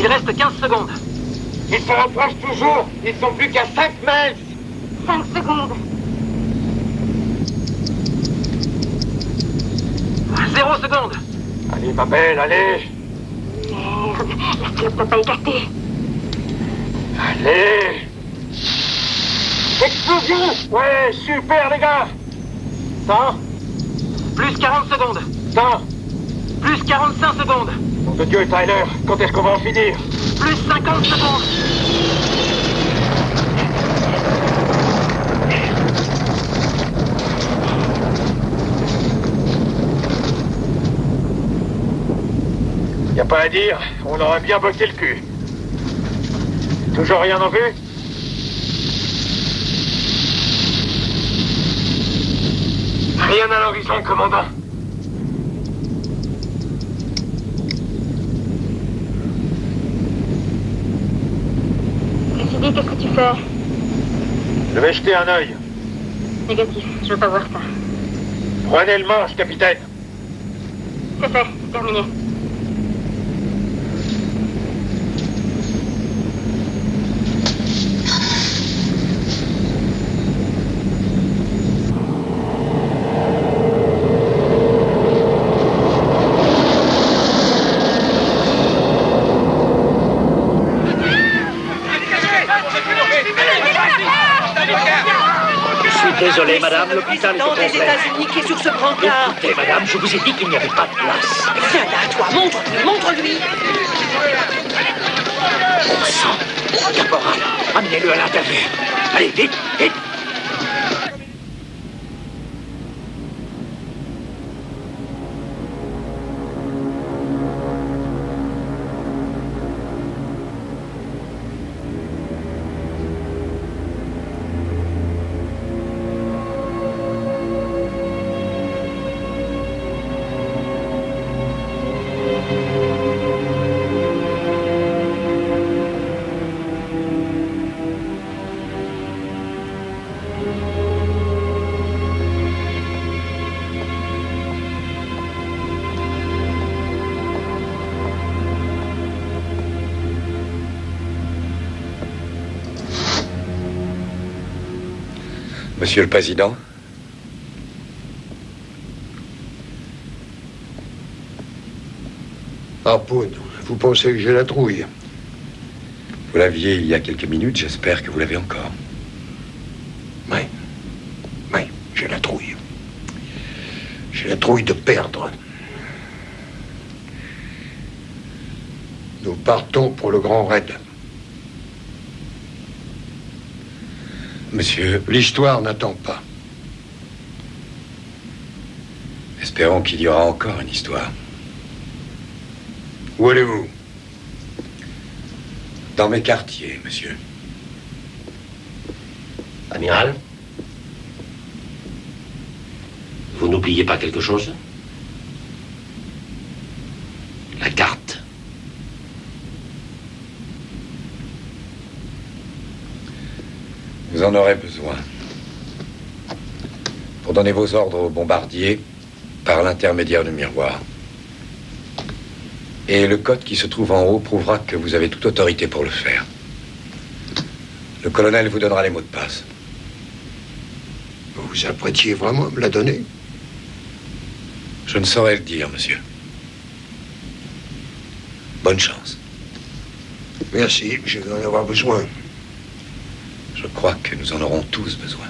Il reste 15 secondes. Ils se rapprochent toujours. Ils sont plus qu'à 5 miles. 5 secondes. 0 secondes. Allez, ma belle, allez. Merde, la clope n'a pas écarté. Allez. Explosion. Ouais, super, les gars. Temps. Plus 40 secondes. Temps. Plus 45 secondes. Nom de Dieu, Tyler, quand est-ce qu'on va en finir? Plus 50 secondes. Y a pas à dire, on aurait bien bloqué le cul. Toujours rien en vue? Rien à l'horizon, commandant. Cassidy, qu'est-ce que tu fais? Je vais jeter un œil. Négatif, je veux pas voir ça. Prenez le manche, capitaine. C'est fait, c'est terminé. Désolé, madame, l'hôpital est au des complet. États-Unis qui est sur ce brancard. Écoutez, madame, je vous ai dit qu'il n'y avait pas de place. Viens là, toi, montre-lui, montre-lui. Bon sang, caporal, amenez-le à l'interview. Allez, vite, vite. Monsieur le Président. Harpoon, vous pensez que j'ai la trouille? Vous l'aviez il y a quelques minutes, j'espère que vous l'avez encore. Oui. Oui, j'ai la trouille. J'ai la trouille de perdre. Nous partons pour le grand raid. Monsieur... L'histoire n'attend pas. Espérons qu'il y aura encore une histoire. Où allez-vous? Dans mes quartiers, monsieur. Amiral, vous n'oubliez pas quelque chose? La carte. Vous en aurez besoin. Pour donner vos ordres aux bombardiers par l'intermédiaire du miroir. Et le code qui se trouve en haut prouvera que vous avez toute autorité pour le faire. Le colonel vous donnera les mots de passe. Vous vous apprêtiez vraiment à me la donner? Je ne saurais le dire, monsieur. Bonne chance. Merci, je vais en avoir besoin. Je crois que nous en aurons tous besoin.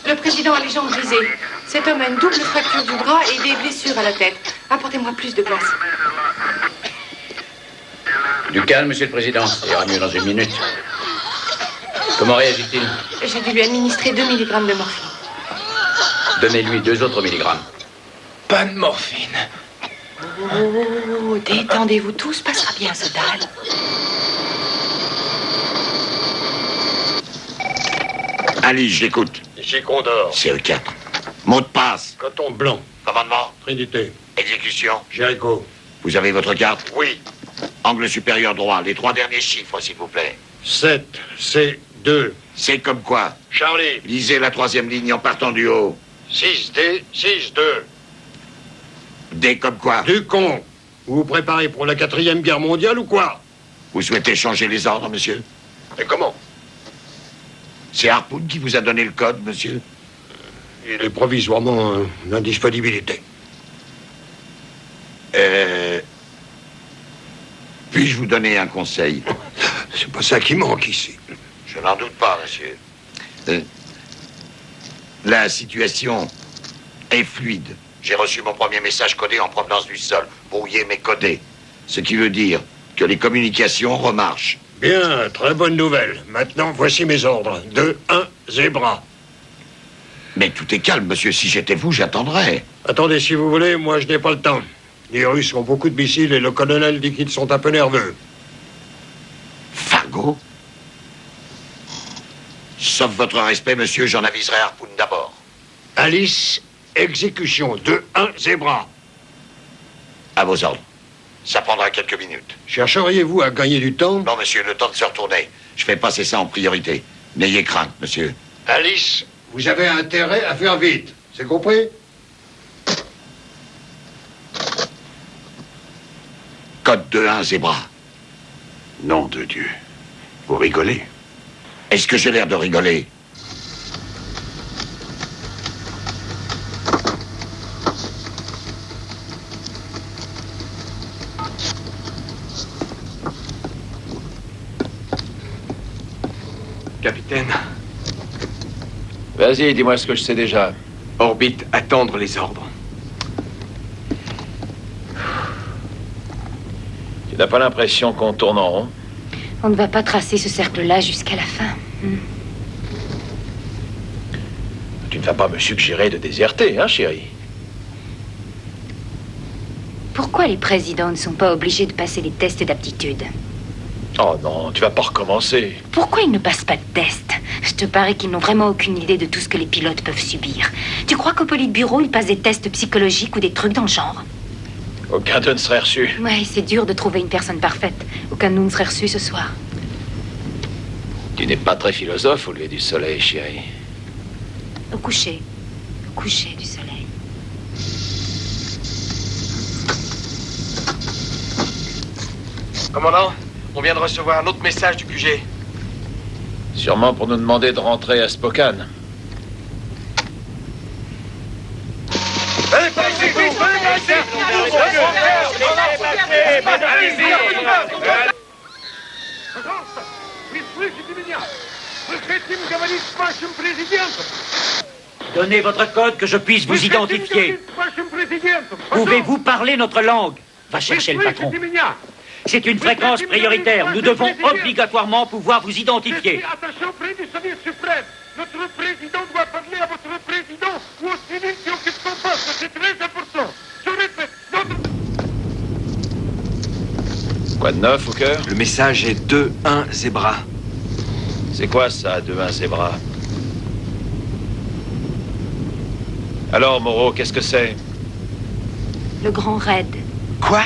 Le président a les jambes brisées. Cet homme a une double fracture du bras et des blessures à la tête. Apportez-moi plus de glace. Du calme, monsieur le président. Ça ira mieux dans une minute. Comment réagit-il? J'ai dû lui administrer 2 mg de morphine. Donnez-lui 2 autres milligrammes. Pas de morphine. Oh, détendez-vous, tout se passera bien, soldat. Allez, je l'écoute. Ici Condor. CE4. Mot de passe. Coton blanc. Commandement. Trinité. Exécution. Jericho. Vous avez votre carte? Oui. Angle supérieur droit. Les 3 derniers chiffres, s'il vous plaît. 7, C2. C'est comme quoi? Charlie. Lisez la 3e ligne en partant du haut. 6D, 6-2. D comme quoi? Du con. Vous vous préparez pour la 4e guerre mondiale ou quoi? Vous souhaitez changer les ordres, monsieur? Et comment? C'est Harpoon qui vous a donné le code, monsieur? Il est provisoirement en indisponibilité. Puis-je vous donner un conseil? C'est pas ça qui manque ici. Je n'en doute pas, monsieur. La situation est fluide. J'ai reçu mon premier message codé en provenance du sol, brouillé mais codé. Ce qui veut dire que les communications remarchent. Bien, très bonne nouvelle. Maintenant, voici mes ordres. 2-1, Zebra. Mais tout est calme, monsieur. Si j'étais vous, j'attendrais. Attendez, si vous voulez, moi je n'ai pas le temps. Les Russes ont beaucoup de missiles et le colonel dit qu'ils sont un peu nerveux. Fargo? Sauf votre respect, monsieur, j'en aviserai Harpoon d'abord. Alice, exécution. 2-1, Zebra. À vos ordres. Ça prendra quelques minutes. Chercheriez-vous à gagner du temps? Non, monsieur, le temps de se retourner. Je fais passer ça en priorité. N'ayez crainte, monsieur. Alice, vous avez intérêt à faire vite. C'est compris? Code 2-1, Zebra. Nom de Dieu. Vous rigolez? Est-ce que j'ai l'air de rigoler? Capitaine. Vas-y, dis-moi ce que je sais déjà. Orbite, attendre les ordres. Tu n'as pas l'impression qu'on tourne en rond? On ne va pas tracer ce cercle-là jusqu'à la fin. Tu ne vas pas me suggérer de déserter, hein, chérie? Pourquoi les présidents ne sont pas obligés de passer les tests d'aptitude? Oh non, tu vas pas recommencer. Pourquoi ils ne passent pas de tests? Je te parie qu'ils n'ont vraiment aucune idée de tout ce que les pilotes peuvent subir. Tu crois qu'au Politburo, ils passent des tests psychologiques ou des trucs dans le genre? Aucun d'eux ne serait reçu. Ouais, c'est dur de trouver une personne parfaite. Aucun de nous ne serait reçu ce soir. Tu n'es pas très philosophe au lever du soleil, chérie. Au coucher du soleil. Commandant, on vient de recevoir un autre message du QG. Sûrement pour nous demander de rentrer à Spokane. Donnez votre code que je puisse vous identifier. Pouvez-vous parler notre langue? Va chercher le patron. C'est une fréquence prioritaire. Nous devons obligatoirement pouvoir vous identifier. Attention, près du sommet suprême. Notre président doit parler à votre président ou aux civils qui occupent son poste. C'est très important. Je répète, notre... Quoi de neuf, Hooker? Le message est 2-1 Zebra. C'est quoi ça, 2-1 Zebra? Alors, Moreau, qu'est-ce que c'est? Le grand raid. Quoi?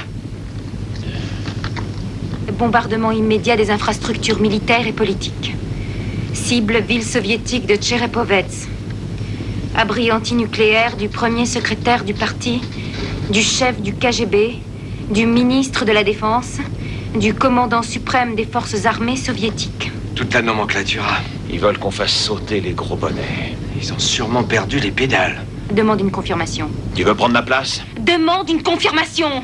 Bombardement immédiat des infrastructures militaires et politiques. Cible ville soviétique de Tcherepovets. Abri antinucléaire du premier secrétaire du parti, du chef du KGB, du ministre de la Défense, du commandant suprême des forces armées soviétiques. Toute la nomenclatura. Ils veulent qu'on fasse sauter les gros bonnets. Ils ont sûrement perdu les pédales. Demande une confirmation. Tu veux prendre ma place? Demande une confirmation!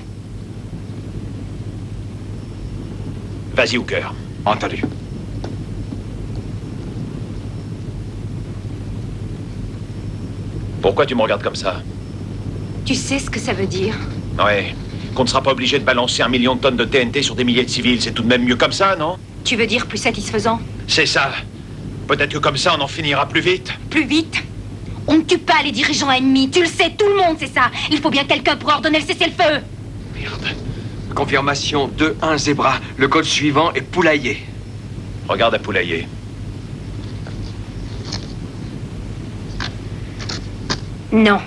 Vas-y, Hooker. Entendu. Pourquoi tu me regardes comme ça? Tu sais ce que ça veut dire? Ouais. Qu'on ne sera pas obligé de balancer 1 million de tonnes de TNT sur des milliers de civils. C'est tout de même mieux comme ça, non? Tu veux dire plus satisfaisant? C'est ça. Peut-être que comme ça, on en finira plus vite. Plus vite? On ne tue pas les dirigeants ennemis. Tu le sais, tout le monde sait ça. Il faut bien quelqu'un pour ordonner le cessez-le-feu. Merde. Confirmation 2-1 Zebra. Le code suivant est poulailler. Regarde à poulailler. Non.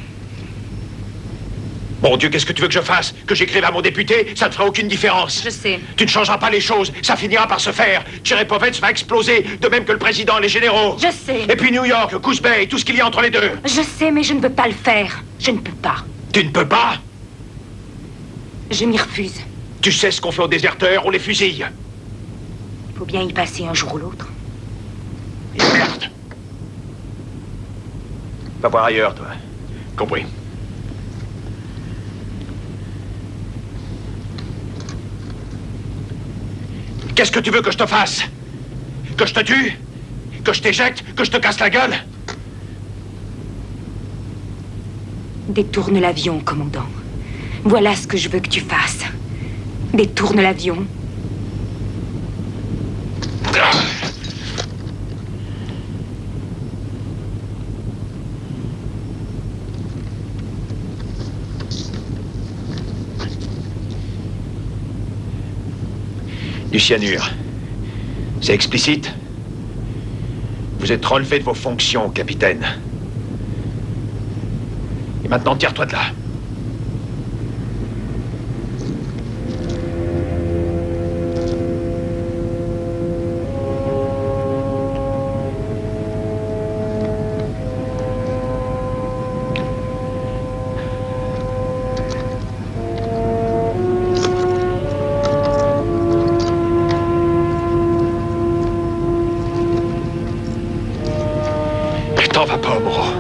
Bon Dieu, qu'est-ce que tu veux que je fasse? Que j'écrive à mon député? Ça ne fera aucune différence. Je sais. Tu ne changeras pas les choses. Ça finira par se faire. Tcherepovets va exploser, de même que le président et les généraux. Je sais. Et puis New York, Goose Bay, tout ce qu'il y a entre les deux. Je sais, mais je ne peux pas le faire. Je ne peux pas. Tu ne peux pas? Je m'y refuse. Tu sais ce qu'on fait aux déserteurs? On les fusille. Il faut bien y passer un jour ou l'autre. Et merde. Va voir ailleurs, toi. Compris. Qu'est-ce que tu veux que je te fasse? Que je te tue? Que je t'éjecte? Que je te casse la gueule? Détourne l'avion, commandant. Voilà ce que je veux que tu fasses. Détourne l'avion. Du cyanure. C'est explicite? Vous êtes relevé de vos fonctions, capitaine. Et maintenant, tire-toi de là. T'en vas pas, Moreau.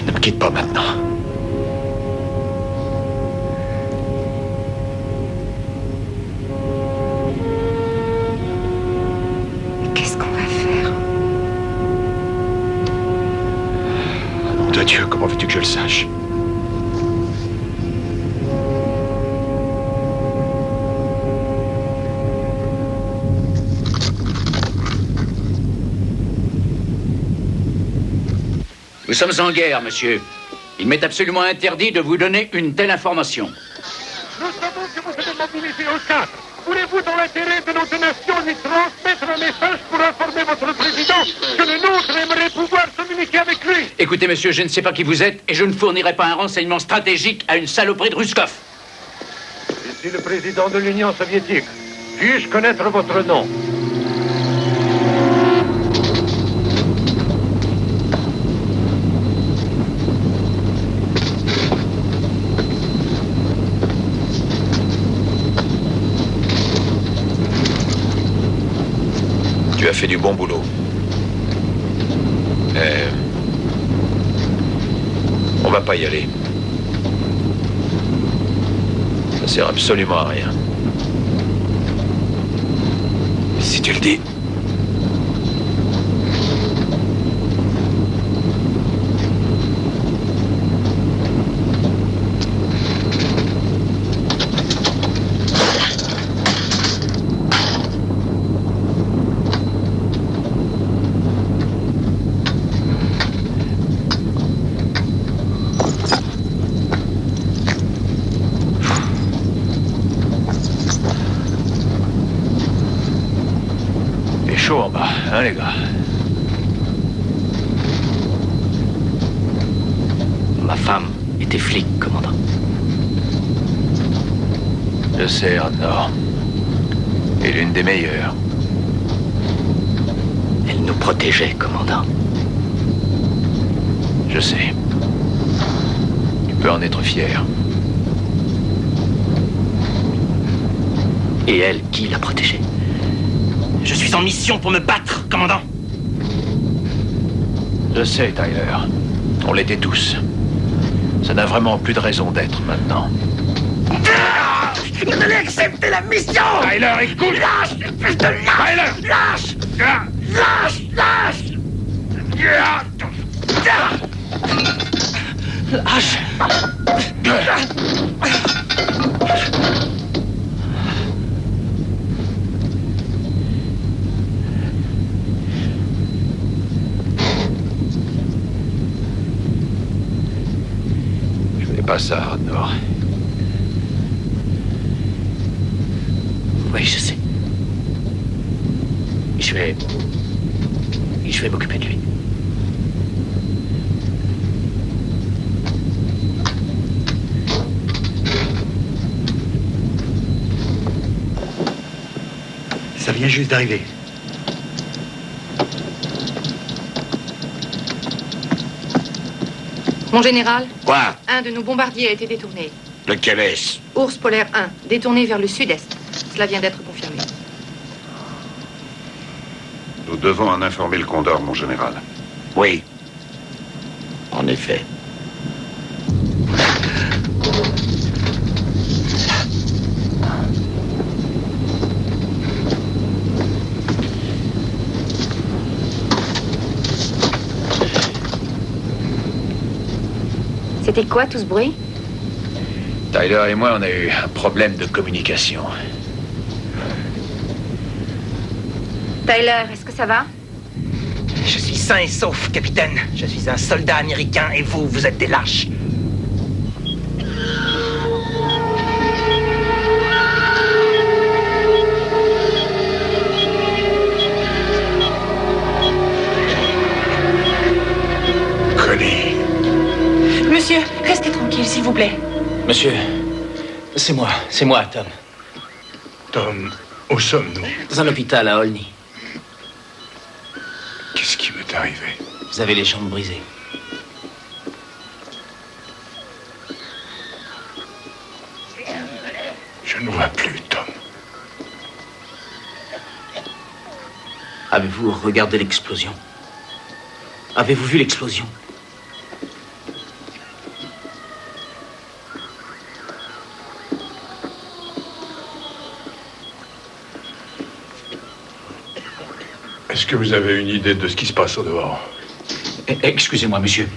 Ne me quitte pas maintenant. Qu'est-ce qu'on va faire? Nom de Dieu, comment veux-tu que je le sache? Nous sommes en guerre, monsieur. Il m'est absolument interdit de vous donner une telle information. Nous savons que vous êtes mobilisés au centre. Voulez-vous, dans l'intérêt de notre nation, lui transmettre un message pour informer votre président que le nôtre aimerait pouvoir communiquer avec lui? Écoutez, monsieur, je ne sais pas qui vous êtes et je ne fournirai pas un renseignement stratégique à une saloperie de Ruskov. Ici le président de l'Union soviétique. Puis-je connaître votre nom? fait du bon boulot. On va pas y aller. Ça sert absolument à rien. Si tu le dis. Chaud en bas, hein les gars? Ma femme était flic, commandant. Je sais, Radnor. Et l'une des meilleures. Elle nous protégeait, commandant. Je sais. Tu peux en être fier. Et elle, qui l'a protégée? Je suis en mission pour me battre, commandant. Je sais, Tyler. On l'était tous. Ça n'a vraiment plus de raison d'être maintenant. Vous allez accepter la mission! Tyler, écoute! Lâche, espèce de lâche! Tyler! Lâche! Lâche! Lâche! Lâche! Pas ça, Radnor. Oui, je sais. Je vais m'occuper de lui. Ça vient juste d'arriver. Mon général, Quoi? un de nos bombardiers a été détourné. Lequel est-ce? Ours polaire 1, détourné vers le sud-est. Cela vient d'être confirmé. Nous devons en informer le Condor, mon général. Oui. En effet. C'était quoi tout ce bruit? Tyler et moi, on a eu un problème de communication. Tyler, est-ce que ça va? Je suis sain et sauf, capitaine. Je suis un soldat américain et vous, vous êtes des lâches. Monsieur, restez tranquille, s'il vous plaît. Monsieur, c'est moi, Tom. Tom, où sommes-nous? Dans un hôpital à Olney. Qu'est-ce qui m'est arrivé? Vous avez les jambes brisées. Je ne vois plus, Tom. Avez-vous regardé l'explosion? Avez-vous vu l'explosion? Est-ce que vous avez une idée de ce qui se passe au dehors? Excusez-moi, monsieur.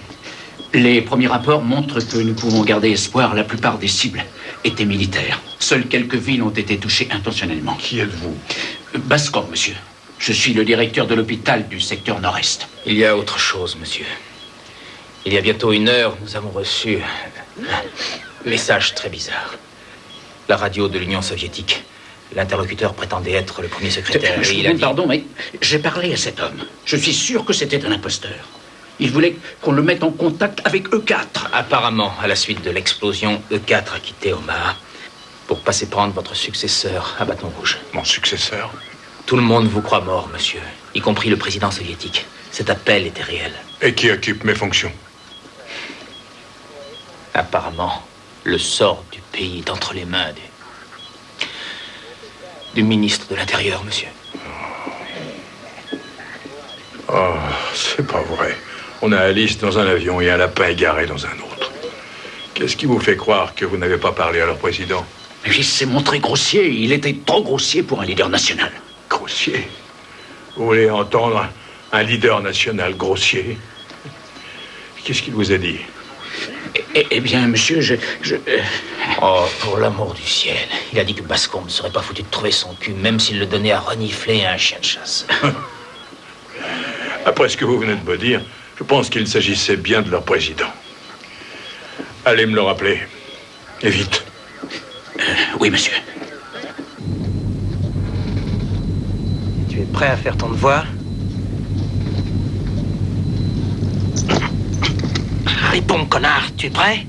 Les premiers rapports montrent que nous pouvons garder espoir. La plupart des cibles étaient militaires. Seules quelques villes ont été touchées intentionnellement. Qui êtes-vous? Bascom, monsieur. Je suis le directeur de l'hôpital du secteur nord-est. Il y a autre chose, monsieur. Il y a bientôt 1 heure, nous avons reçu un message très bizarre. La radio de l'Union soviétique. L'interlocuteur prétendait être le premier secrétaire. Et il a dit... Pardon, mais j'ai parlé à cet homme. Je suis sûr que c'était un imposteur. Il voulait qu'on le mette en contact avec E4. Apparemment, à la suite de l'explosion, E4 a quitté Omaha pour passer prendre votre successeur à Bâton Rouge. Mon successeur? Tout le monde vous croit mort, monsieur, y compris le président soviétique. Cet appel était réel. Et qui occupe mes fonctions? Apparemment, le sort du pays est entre les mains du ministre de l'Intérieur, monsieur. Oh, c'est pas vrai. On a Alice dans un avion et un lapin égaré dans un autre. Qu'est-ce qui vous fait croire que vous n'avez pas parlé à leur président? Mais il s'est montré grossier. Il était trop grossier pour un leader national. Grossier? Vous voulez entendre un leader national grossier? Qu'est-ce qu'il vous a dit? Eh bien, monsieur, Oh, pour l'amour du ciel. Il a dit que Bascom ne serait pas foutu de trouver son cul, même s'il le donnait à renifler à un chien de chasse. Après ce que vous venez de me dire, je pense qu'il s'agissait bien de leur président. Allez me le rappeler. Et vite. Oui, monsieur. Tu es prêt à faire ton devoir? Réponds, connard, tu es prêt?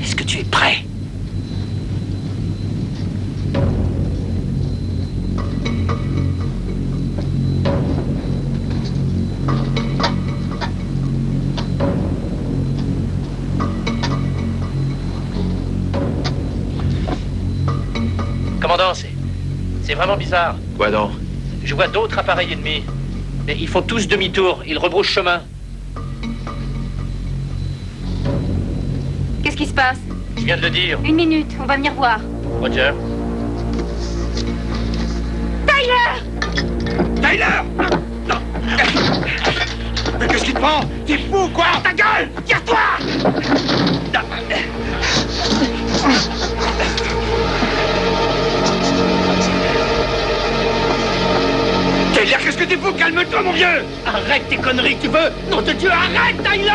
Est-ce que tu es prêt? Commandant, c'est vraiment bizarre. Quoi donc? Je vois d'autres appareils ennemis. Mais ils font tous demi-tour. Ils rebroussent chemin. Qu'est-ce qui se passe? Je viens de le dire. 1 minute, on va venir voir. Roger. Tyler! Tyler! Non! Mais qu'est-ce qui te prend? T'es fou, quoi? Ta gueule! Tire-toi! Tyler, qu'est-ce que t'es fou? Calme-toi, mon vieux! Arrête tes conneries, tu veux? Non de Dieu, arrête, Tyler!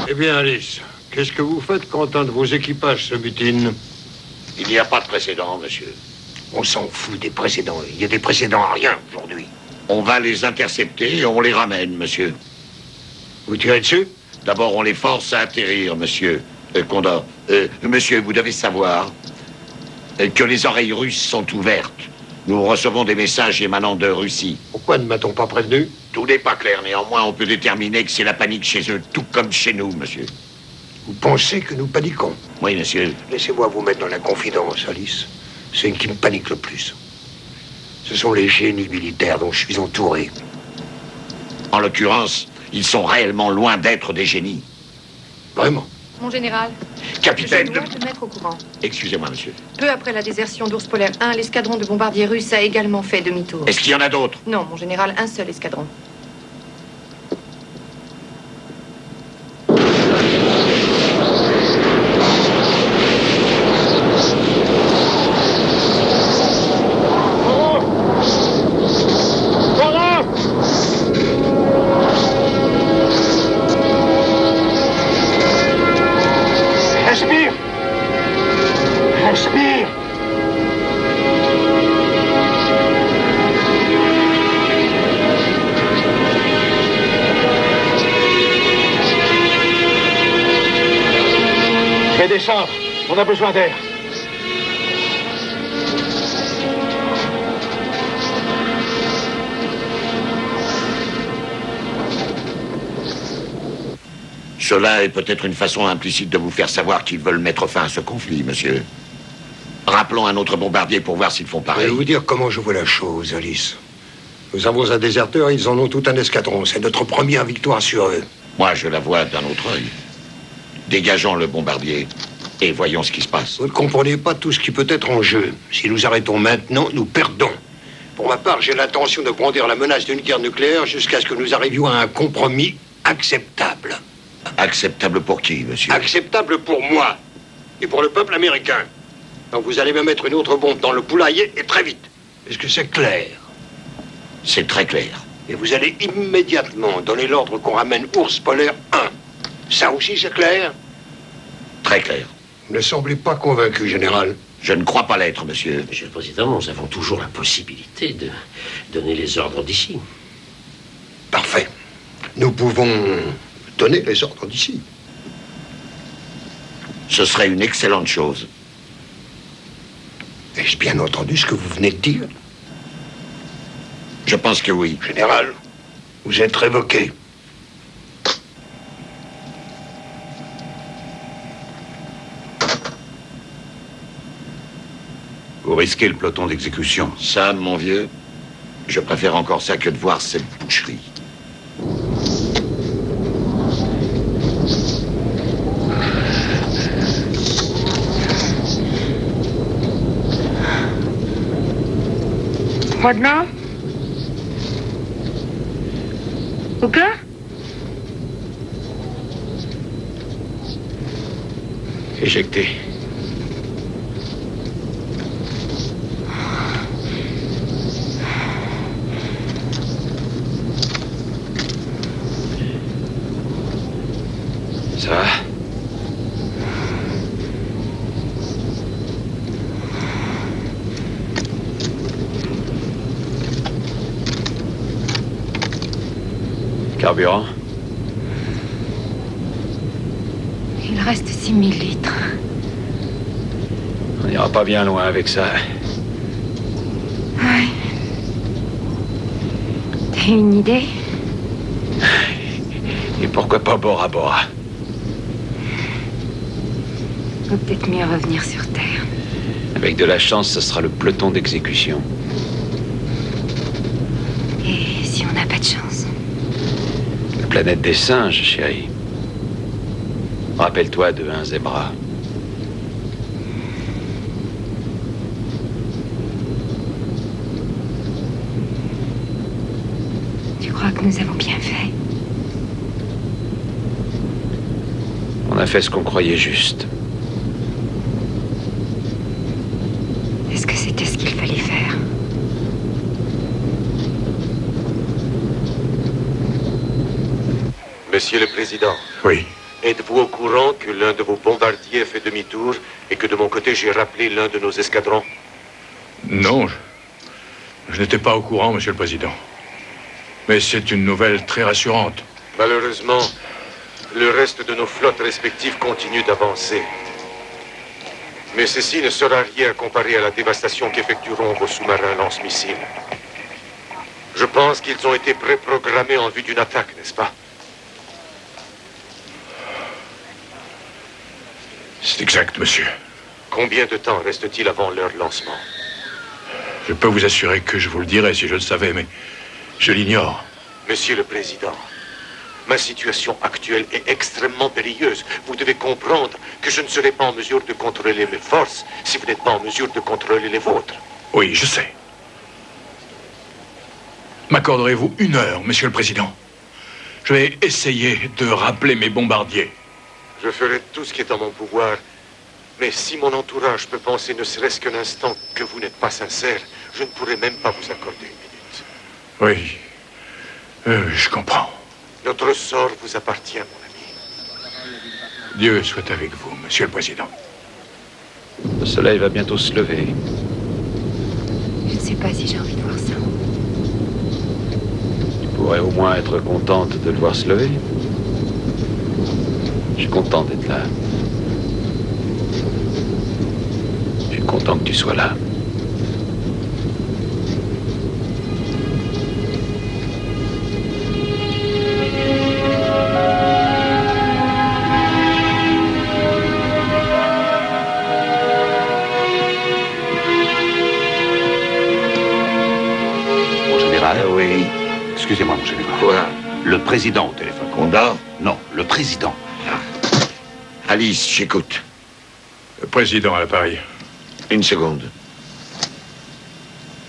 Eh bien, Alice, qu'est-ce que vous faites quand un de vos équipages se butine? Il n'y a pas de précédent, monsieur. On s'en fout des précédents. Il y a des précédents à rien aujourd'hui. On va les intercepter et on les ramène, monsieur. Vous tirez dessus? D'abord, on les force à atterrir, monsieur. Condor, monsieur, vous devez savoir que les oreilles russes sont ouvertes. Nous recevons des messages émanant de Russie. Pourquoi ne m'a-t-on pas prévenu? Tout n'est pas clair. Néanmoins, on peut déterminer que c'est la panique chez eux, tout comme chez nous, monsieur. Vous pensez que nous paniquons? Oui, monsieur. Laissez-moi vous mettre dans la confidence, Alice. C'est une qui me panique le plus. Ce sont les génies militaires dont je suis entouré. En l'occurrence, ils sont réellement loin d'être des génies. Vraiment? Mon général, Capitaine... je dois te mettre au courant. Excusez-moi, monsieur. Peu après la désertion d'Ours Polaire 1, l'escadron de bombardiers russes a également fait demi-tour. Est-ce qu'il y en a d'autres? Non, mon général, un seul escadron. Respire! Respire! Fais descendre. On a besoin d'air. Cela est peut-être une façon implicite de vous faire savoir qu'ils veulent mettre fin à ce conflit, monsieur. Rappelons un autre bombardier pour voir s'ils font Je pareil. vais vous dire comment je vois la chose, Alice. Nous avons un déserteur, ils en ont tout un escadron. C'est notre première victoire sur eux. Moi, je la vois d'un autre œil. Dégageons le bombardier et voyons ce qui se passe. Vous ne comprenez pas tout ce qui peut être en jeu. Si nous arrêtons maintenant, nous perdons. Pour ma part, j'ai l'intention de brandir la menace d'une guerre nucléaire jusqu'à ce que nous arrivions à un compromis acceptable. Acceptable pour qui, monsieur? Acceptable pour moi et pour le peuple américain. Donc vous allez me mettre une autre bombe dans le poulailler et très vite. Est-ce que c'est clair? C'est très clair. Et vous allez immédiatement donner l'ordre qu'on ramène Ours Polaire 1. Ça aussi, c'est clair? Très clair. Vous ne semblez pas convaincu, général. Je ne crois pas l'être, monsieur. Monsieur le Président, nous avons toujours la possibilité de donner les ordres d'ici. Parfait. Nous pouvons donner les ordres d'ici. Ce serait une excellente chose. Ai-je bien entendu ce que vous venez de dire? Je pense que oui. Général, vous êtes révoqué. Vous risquez le peloton d'exécution. Sam, mon vieux, je préfère encore ça que de voir cette boucherie. Maintenant? Aucun? Éjecté. Ça va? Carburant? Il reste 6000 litres. On n'ira pas bien loin avec ça. Oui. T'as une idée? Et pourquoi pas Bora Bora? Vaut peut-être mieux revenir sur Terre. Avec de la chance, ce sera le peloton d'exécution. Et si on n'a pas de chance? La planète des singes, chérie. Rappelle-toi de un zébra. Tu crois que nous avons bien fait? On a fait ce qu'on croyait juste. Est-ce que c'était ce qu'il fallait faire? Monsieur le Président. Oui. Êtes-vous au courant que l'un de vos bombardiers a fait demi-tour et que de mon côté, j'ai rappelé l'un de nos escadrons? Non, je n'étais pas au courant, Monsieur le Président. Mais c'est une nouvelle très rassurante. Malheureusement, le reste de nos flottes respectives continue d'avancer. Mais ceci ne sera rien comparé à la dévastation qu'effectueront vos sous-marins lance-missiles. Je pense qu'ils ont été préprogrammés en vue d'une attaque, n'est-ce pas? C'est exact, monsieur. Combien de temps reste-t-il avant leur lancement? Je peux vous assurer que je vous le dirais si je le savais, mais je l'ignore. Monsieur le Président, ma situation actuelle est extrêmement périlleuse. Vous devez comprendre que je ne serai pas en mesure de contrôler mes forces si vous n'êtes pas en mesure de contrôler les vôtres. Oui, je sais. M'accorderez-vous 1 heure, Monsieur le Président? Je vais essayer de rappeler mes bombardiers. Je ferai tout ce qui est en mon pouvoir. Mais si mon entourage peut penser ne serait-ce qu'un instant que vous n'êtes pas sincère, je ne pourrai même pas vous accorder 1 minute. Oui. Je comprends. Notre sort vous appartient, mon ami. Dieu soit avec vous, Monsieur le Président. Le soleil va bientôt se lever. Je ne sais pas si j'ai envie de voir ça. Tu pourrais au moins être contente de le voir se lever. Je suis content d'être là. Je suis content que tu sois là. Mon général? Oui. Excusez-moi, mon général. Quoi? Le président au téléphone. Condor? Non, le président. Alice, j'écoute. Le président à l'appareil. 1 seconde.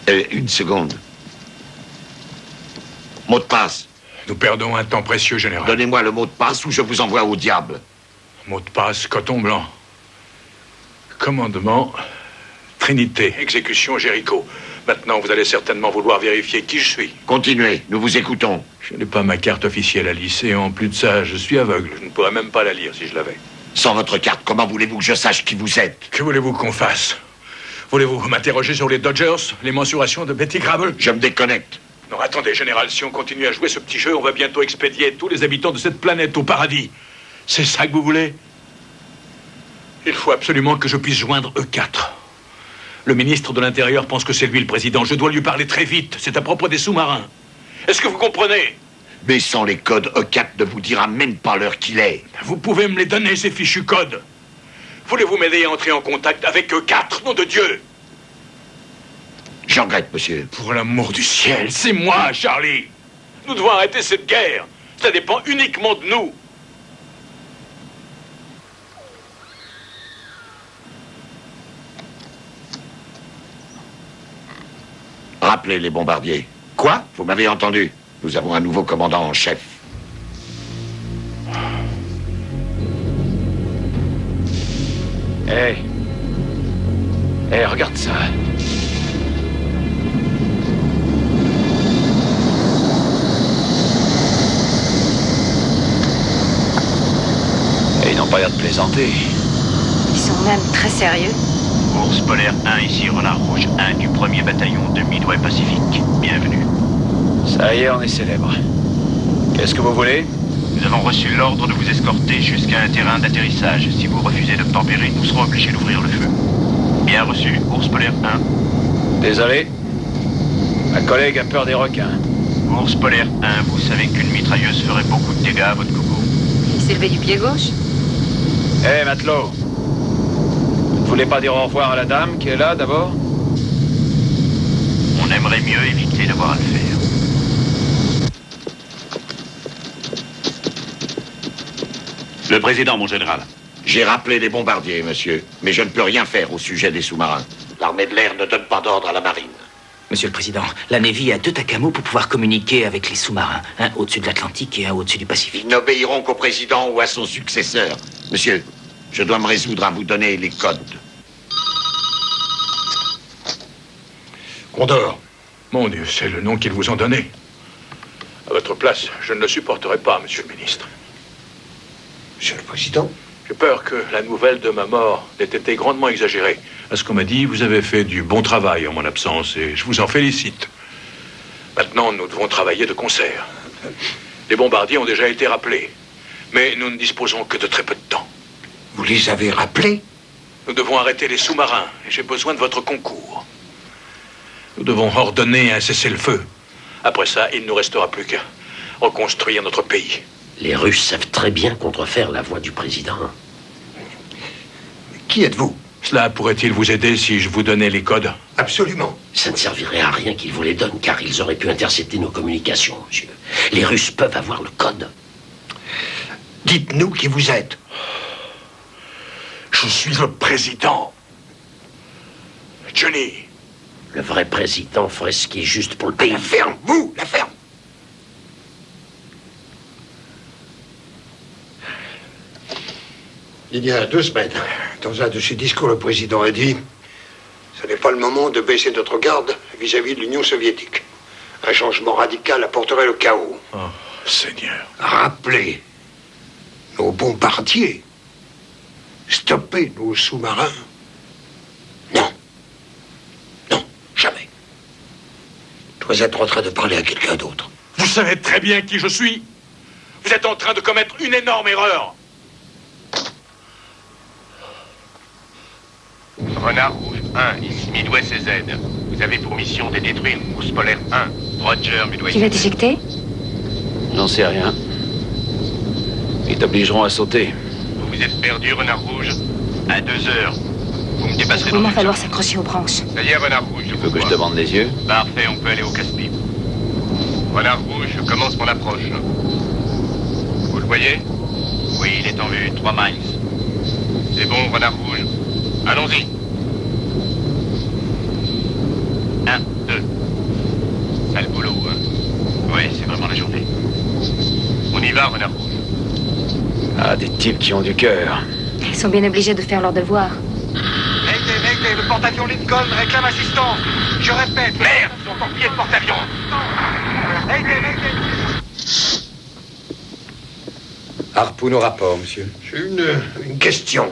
1 seconde. Mot de passe. Nous perdons un temps précieux, général. Donnez-moi le mot de passe ou je vous envoie au diable. Mot de passe, coton blanc. Commandement, Trinité, exécution Jéricho. Maintenant, vous allez certainement vouloir vérifier qui je suis. Continuez, nous vous écoutons. Je n'ai pas ma carte officielle, Alice, et en plus de ça, je suis aveugle. Je ne pourrais même pas la lire si je l'avais. Sans votre carte, comment voulez-vous que je sache qui vous êtes? Que voulez-vous qu'on fasse? Voulez-vous m'interroger sur les Dodgers, les mensurations de Betty Grable? Je me déconnecte. Non, attendez, général, si on continue à jouer ce petit jeu, on va bientôt expédier tous les habitants de cette planète au paradis. C'est ça que vous voulez? Il faut absolument que je puisse joindre E4. Le ministre de l'Intérieur pense que c'est lui le président. Je dois lui parler très vite. C'est à propos des sous-marins. Est-ce que vous comprenez? Mais sans les codes, E4 ne vous dira même pas l'heure qu'il est. Vous pouvez me les donner, ces fichus codes. Voulez-vous m'aider à entrer en contact avec E4, nom de Dieu? J'en regrette, monsieur. Pour l'amour du ciel, c'est moi, Charlie. Nous devons arrêter cette guerre. Ça dépend uniquement de nous. Rappelez les bombardiers. Quoi? Vous m'avez entendu. Nous avons un nouveau commandant en chef. Hé, regarde ça. Et ils n'ont pas l'air de plaisanter. Ils sont même très sérieux. Ours polaire 1, ici Renard Rouge 1 du 1er bataillon de Midway Pacifique. Bienvenue. Ça y est, on est célèbre. Qu'est-ce que vous voulez? Nous avons reçu l'ordre de vous escorter jusqu'à un terrain d'atterrissage. Si vous refusez d'obtempérer, nous serons obligés d'ouvrir le feu. Bien reçu, Ours polaire 1. Désolé. Ma collègue a peur des requins. Ours polaire 1, vous savez qu'une mitrailleuse ferait beaucoup de dégâts à votre coco. Il s'est levé du pied gauche. Hé, matelot. Vous ne voulez pas dire au revoir à la dame qui est là, d'abord? On aimerait mieux éviter d'avoir à le faire. Le président, mon général. J'ai rappelé les bombardiers, monsieur, mais je ne peux rien faire au sujet des sous-marins. L'armée de l'air ne donne pas d'ordre à la marine. Monsieur le Président, la Navy a 2 Takamo pour pouvoir communiquer avec les sous-marins. Un au-dessus de l'Atlantique et un au-dessus du Pacifique. Ils n'obéiront qu'au président ou à son successeur. Monsieur, je dois me résoudre à vous donner les codes. Condor. Mon Dieu, c'est le nom qu'ils vous ont donné. À votre place, je ne le supporterai pas, monsieur le ministre. Monsieur le Président? J'ai peur que la nouvelle de ma mort n'ait été grandement exagérée. À ce qu'on m'a dit, vous avez fait du bon travail en mon absence et je vous en félicite. Maintenant, nous devons travailler de concert. Les bombardiers ont déjà été rappelés, mais nous ne disposons que de très peu de temps. Vous les avez rappelés? Nous devons arrêter les sous-marins et j'ai besoin de votre concours. Nous devons ordonner un cessez-le-feu. Après ça, il ne nous restera plus qu'à reconstruire notre pays. Les Russes savent très bien contrefaire la voix du président. Qui êtes-vous? Cela pourrait-il vous aider si je vous donnais les codes? Absolument. Ça ne servirait à rien qu'ils vous les donnent, car ils auraient pu intercepter nos communications, monsieur. Les Russes peuvent avoir le code. Dites-nous qui vous êtes. Je suis le président. Johnny. Le vrai président ferait ce qui est juste pour le pays. La ferme, vous, la ferme. Il y a 2 semaines, dans un de ses discours, le président a dit « Ce n'est pas le moment de baisser notre garde vis-à-vis de l'Union soviétique. Un changement radical apporterait le chaos. » Oh, Seigneur. Rappelez nos bombardiers. Stopper nos sous-marins. Non. Non, jamais. Je dois être en train de parler à quelqu'un d'autre. Vous savez très bien qui je suis. Vous êtes en train de commettre une énorme erreur. Renard Rouge 1, ici Midway CZ. Vous avez pour mission de détruire Ours polaire 1. Roger, Midway. Tu vas t'éjecter? J'en sais rien. Ils t'obligeront à sauter. Vous êtes perdu, Renard Rouge. À 2 heures. Vous me dépasserez Il va falloir s'accrocher aux branches. Ça y est, Renard Rouge. Tu veux que je te bande les yeux? Parfait, on peut aller au Caspi. Renard Rouge, je commence mon approche. Vous le voyez? Oui, il est en vue. 3 miles. C'est bon, Renard Rouge. Allons-y. 1, 2. Sale boulot, hein? Oui, c'est vraiment la journée. On y va, Renard Rouge. Ah, des types qui ont du cœur. Ils sont bien obligés de faire leur devoir. Mayday, le porte-avions Lincoln réclame assistance. Je répète, merde, son porte-pied de porte-avions. Mayday. Harpoon au rapport, monsieur. J'ai une question.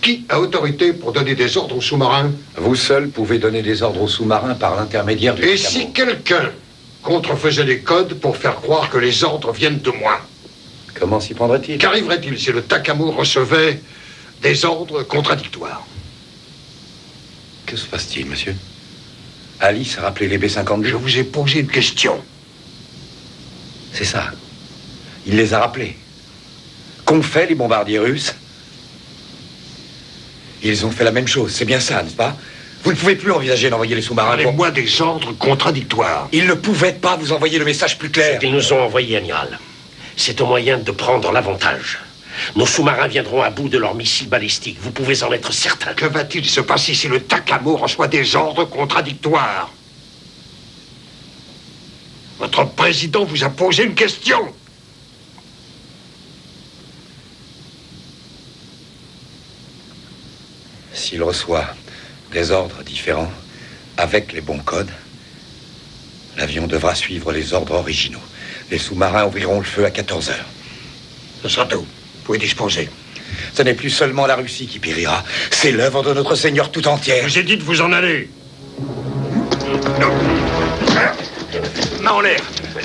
Qui a autorité pour donner des ordres aux sous-marins? Vous seul pouvez donner des ordres aux sous-marins par l'intermédiaire du Et Takamo. si quelqu'un contrefaisait les codes pour faire croire que les ordres viennent de moi? Comment s'y prendrait-il? Qu'arriverait-il si le Takamo recevait des ordres contradictoires? Que se passe-t-il, monsieur? Alice a rappelé les B-52. Je vous ai posé une question. C'est ça. Il les a rappelés. Qu'ont fait les bombardiers russes? Ils ont fait la même chose, c'est bien ça, n'est-ce pas? Vous ne pouvez plus envisager d'envoyer les sous-marins. Donnez-moi des ordres contradictoires. Ils ne pouvaient pas vous envoyer le message plus clair. Ce qu'ils nous ont envoyé, amiral, c'est un moyen de prendre l'avantage. Nos sous-marins viendront à bout de leurs missiles balistiques. Vous pouvez en être certain. Que va-t-il se passer si le Takamo reçoit des ordres contradictoires? Votre président vous a posé une question. S'il reçoit des ordres différents, avec les bons codes, l'avion devra suivre les ordres originaux. Les sous-marins ouvriront le feu à 14 heures. Ce sera tout. Vous pouvez disposer. Ce n'est plus seulement la Russie qui périra. C'est l'œuvre de notre Seigneur tout entière. Je vous ai dit de vous en aller. Main en l'air.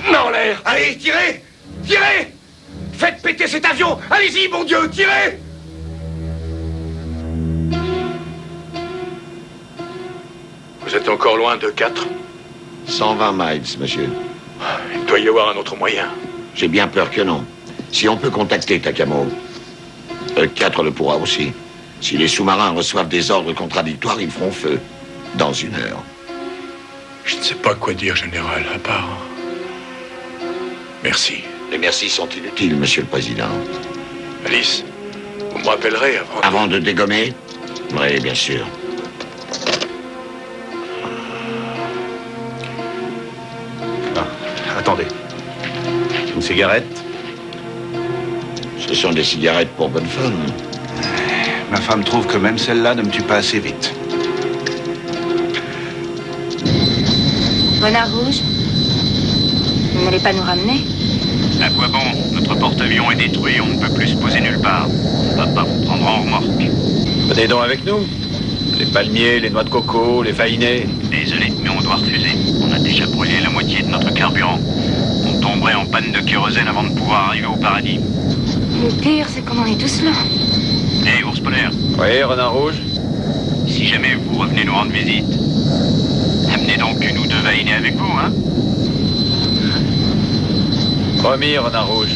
Main en l'air. Allez, tirez. Tirez. Faites péter cet avion. Allez-y, mon Dieu, tirez. Vous êtes encore loin de 4? 120 miles, monsieur. Il doit y avoir un autre moyen. J'ai bien peur que non. Si on peut contacter Takamo, 4 le pourra aussi. Si les sous-marins reçoivent des ordres contradictoires, ils feront feu. Dans 1 heure. Je ne sais pas quoi dire, général, à part... Merci. Les merci sont inutiles, monsieur le président. Alice, vous me rappellerez avant... Avant de dégommer? Oui, bien sûr. Attendez. Une cigarette? Ce sont des cigarettes pour bonne femme. Ma femme trouve que même celle-là ne me tue pas assez vite. Renard rouge, vous n'allez pas nous ramener? À quoi bon? Notre porte-avions est détruit, on ne peut plus se poser nulle part. On va pas vous prendre en remorque. Venez donc avec nous. Les palmiers, les noix de coco, les faïnés. Désolé, mais on doit refuser. On a déjà brûlé la moitié de notre carburant. On tomberait en panne de kérosène avant de pouvoir arriver au paradis. Le pire, c'est qu'on en est tous là. Hé, ours polaire. Oui, renard rouge. Si jamais vous revenez nous rendre visite, amenez donc 1 ou 2 vaïnés avec vous, hein? Promis, renard rouge.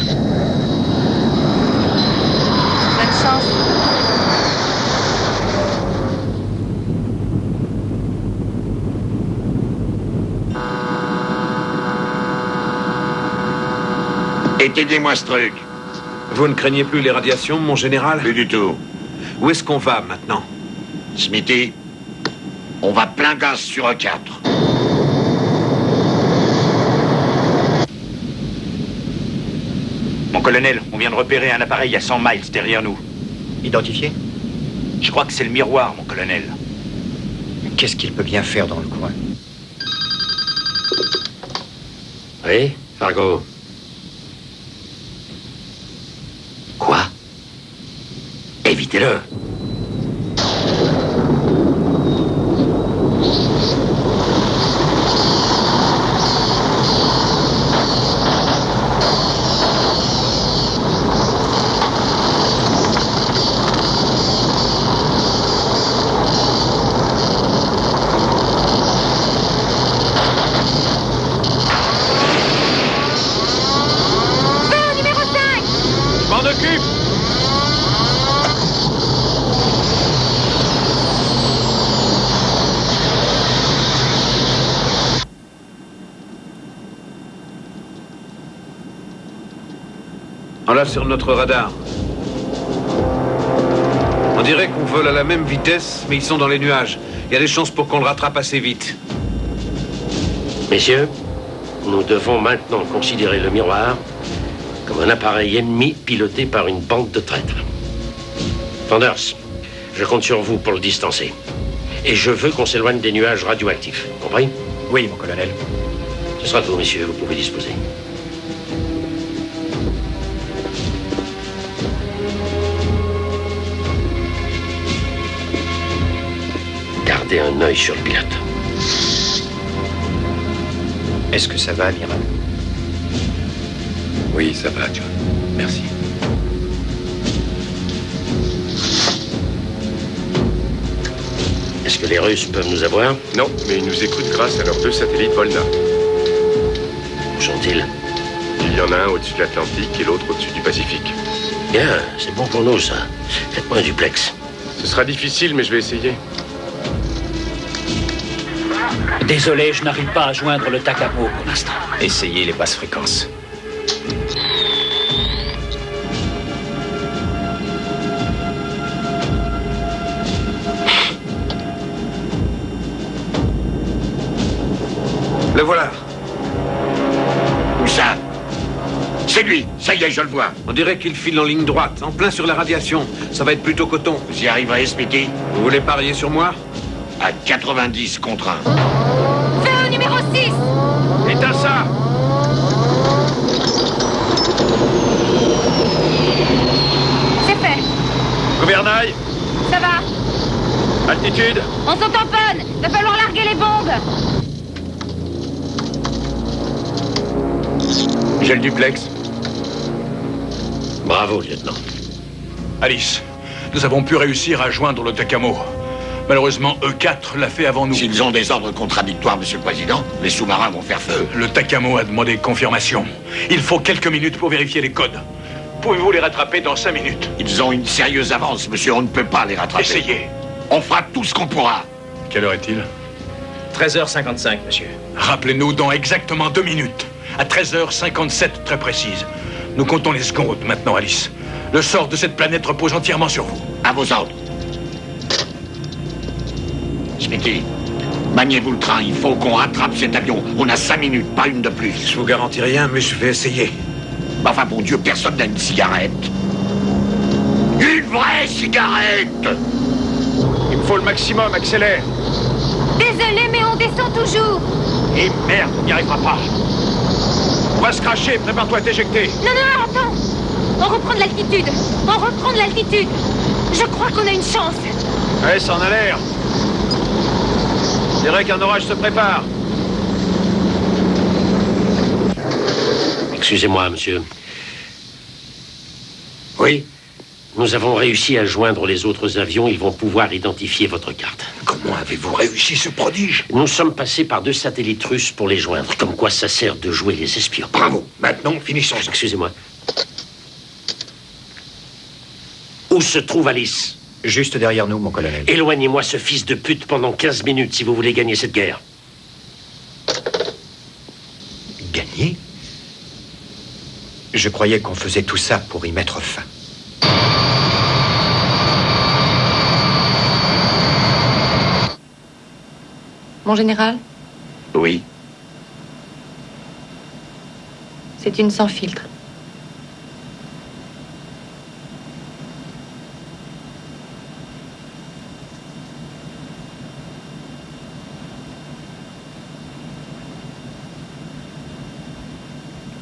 Bonne chance. Éteignez-moi ce truc. Vous ne craignez plus les radiations, mon général? Plus du tout. Où est-ce qu'on va maintenant? Smithy, on va plein gaz sur E4. Mon colonel, on vient de repérer un appareil à 100 miles derrière nous. Identifié? Je crois que c'est le miroir, mon colonel. Qu'est-ce qu'il peut bien faire dans le coin? Oui, Fargo. Quoi? Évitez-le. On l'a sur notre radar. On dirait qu'on vole à la même vitesse, mais ils sont dans les nuages. Il y a des chances pour qu'on le rattrape assez vite. Messieurs, nous devons maintenant considérer le miroir comme un appareil ennemi piloté par une bande de traîtres. Fanders, je compte sur vous pour le distancer. Et je veux qu'on s'éloigne des nuages radioactifs. Compris? Oui, mon colonel. Ce sera tout, messieurs. Vous pouvez disposer. Gardez un œil sur le pilote. Est-ce que ça va, amiral? Oui, ça va, John. Merci. Est-ce Est-ce que les Russes peuvent nous avoir? Non, mais ils nous écoutent grâce à leurs 2 satellites Volna. Où sont-ils? Il y en a un au-dessus de l'Atlantique et l'autre au-dessus du Pacifique. Bien, c'est bon pour nous, ça. Faites-moi un duplex. Ce sera difficile, mais je vais essayer. Désolé, je n'arrive pas à joindre le Takamo pour l'instant. Essayez les basses fréquences. Le voilà. Où ça? C'est lui. Ça y est, je le vois. On dirait qu'il file en ligne droite, en plein sur la radiation. Ça va être plutôt coton. Vous y arriverez, Smithy? Vous voulez parier sur moi? À 90 contre 1. Feu au numéro 6! Éteins ça! C'est fait. Gouvernail, Ça va. altitude. On s'en tamponne. Va falloir larguer les bombes. J'ai le duplex. Bravo, lieutenant. Alice, nous avons pu réussir à joindre le Takamo. Malheureusement, E4 l'a fait avant nous. S'ils ont des ordres contradictoires, Monsieur le Président, les sous-marins vont faire feu. Le Takamo a demandé confirmation. Il faut quelques minutes pour vérifier les codes. Pouvez-vous les rattraper dans 5 minutes? Ils ont une sérieuse avance, monsieur. On ne peut pas les rattraper. Essayez. On fera tout ce qu'on pourra. Quelle heure est-il? 13h55, monsieur. Rappelez-nous dans exactement 2 minutes. À 13h57, très précise. Nous comptons les secondes maintenant, Alice. Le sort de cette planète repose entièrement sur vous. À vos ordres. Smithy, maniez-vous le train. Il faut qu'on rattrape cet avion. On a 5 minutes, pas une de plus. Je vous garantis rien, mais je vais essayer. Enfin, bon Dieu, personne n'a une cigarette. Une vraie cigarette! Il me faut le maximum, accélère. Désolé, mais on descend toujours. Et merde, on n'y arrivera pas. On va se cracher, prépare-toi à t'éjecter. Non, non, attends. On reprend de l'altitude. On reprend de l'altitude. Je crois qu'on a une chance. Ouais, ça en a l'air. Je dirais qu'un orage se prépare. Excusez-moi, monsieur. Oui? Nous avons réussi à joindre les autres avions. Ils vont pouvoir identifier votre carte. Comment avez-vous réussi ce prodige? Nous sommes passés par 2 satellites russes pour les joindre. Comme quoi ça sert de jouer les espions. Bravo. Maintenant, finissons. Excusez-moi. Où se trouve Alice? Juste derrière nous, mon colonel. Éloignez-moi ce fils de pute pendant 15 minutes si vous voulez gagner cette guerre. Gagner? Je croyais qu'on faisait tout ça pour y mettre fin. Mon général, Oui. c'est une sans filtre.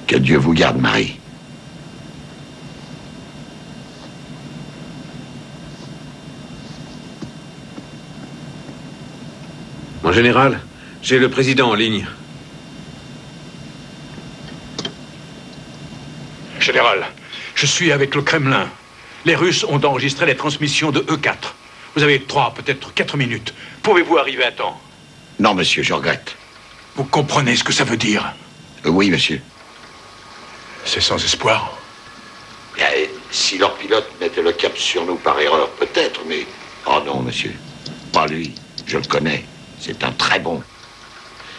Que Dieu vous garde, Marie. Mon général, j'ai le président en ligne. Général, je suis avec le Kremlin. Les Russes ont enregistré les transmissions de E4. Vous avez 3, peut-être 4 minutes. Pouvez-vous arriver à temps? Non, monsieur, je regrette. Vous comprenez ce que ça veut dire? Oui, monsieur. C'est sans espoir. Si leur pilote mettait le cap sur nous par erreur, peut-être, mais... Oh non, monsieur. Pas lui. Je le connais. C'est un très bon.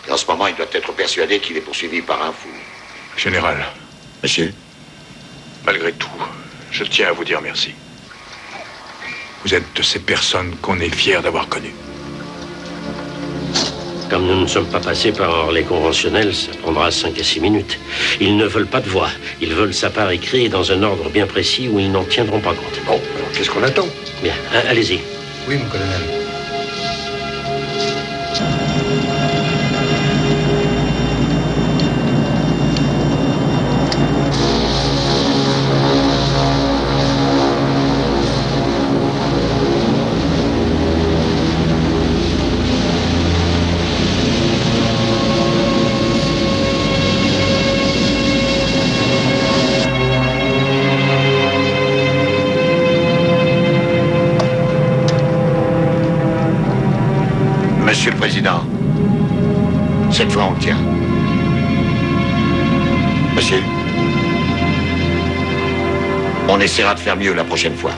Et en ce moment, il doit être persuadé qu'il est poursuivi par un fou. Général. Monsieur? Malgré tout, je tiens à vous dire merci. Vous êtes de ces personnes qu'on est fiers d'avoir connues. Comme nous ne sommes pas passés par les conventionnels, ça prendra 5 à 6 minutes. Ils ne veulent pas de voix. Ils veulent sa part écrite dans un ordre bien précis où ils n'en tiendront pas compte. Bon, alors qu'est-ce qu'on attend? Bien, allez-y. Oui, mon colonel. Monsieur le Président, cette fois on le tient. Monsieur, on essaiera de faire mieux la prochaine fois.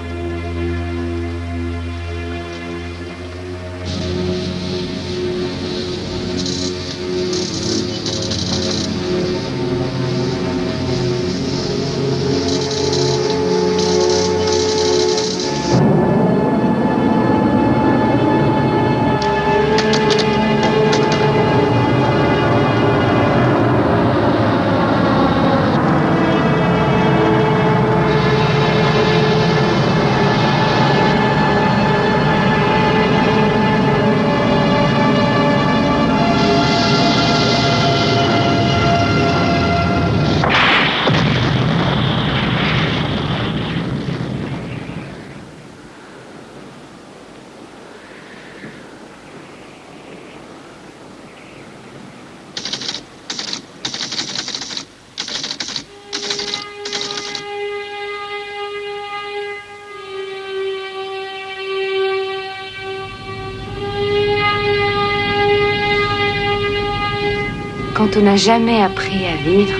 Quand on n'a jamais appris à vivre,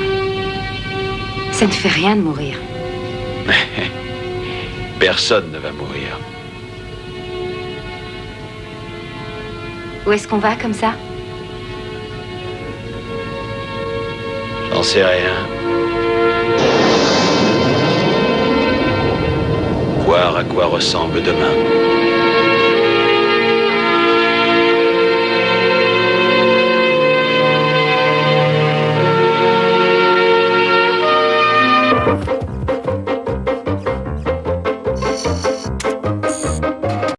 ça ne fait rien de mourir. Personne ne va mourir. Où est-ce qu'on va comme ça? J'en sais rien. Voir à quoi ressemble demain.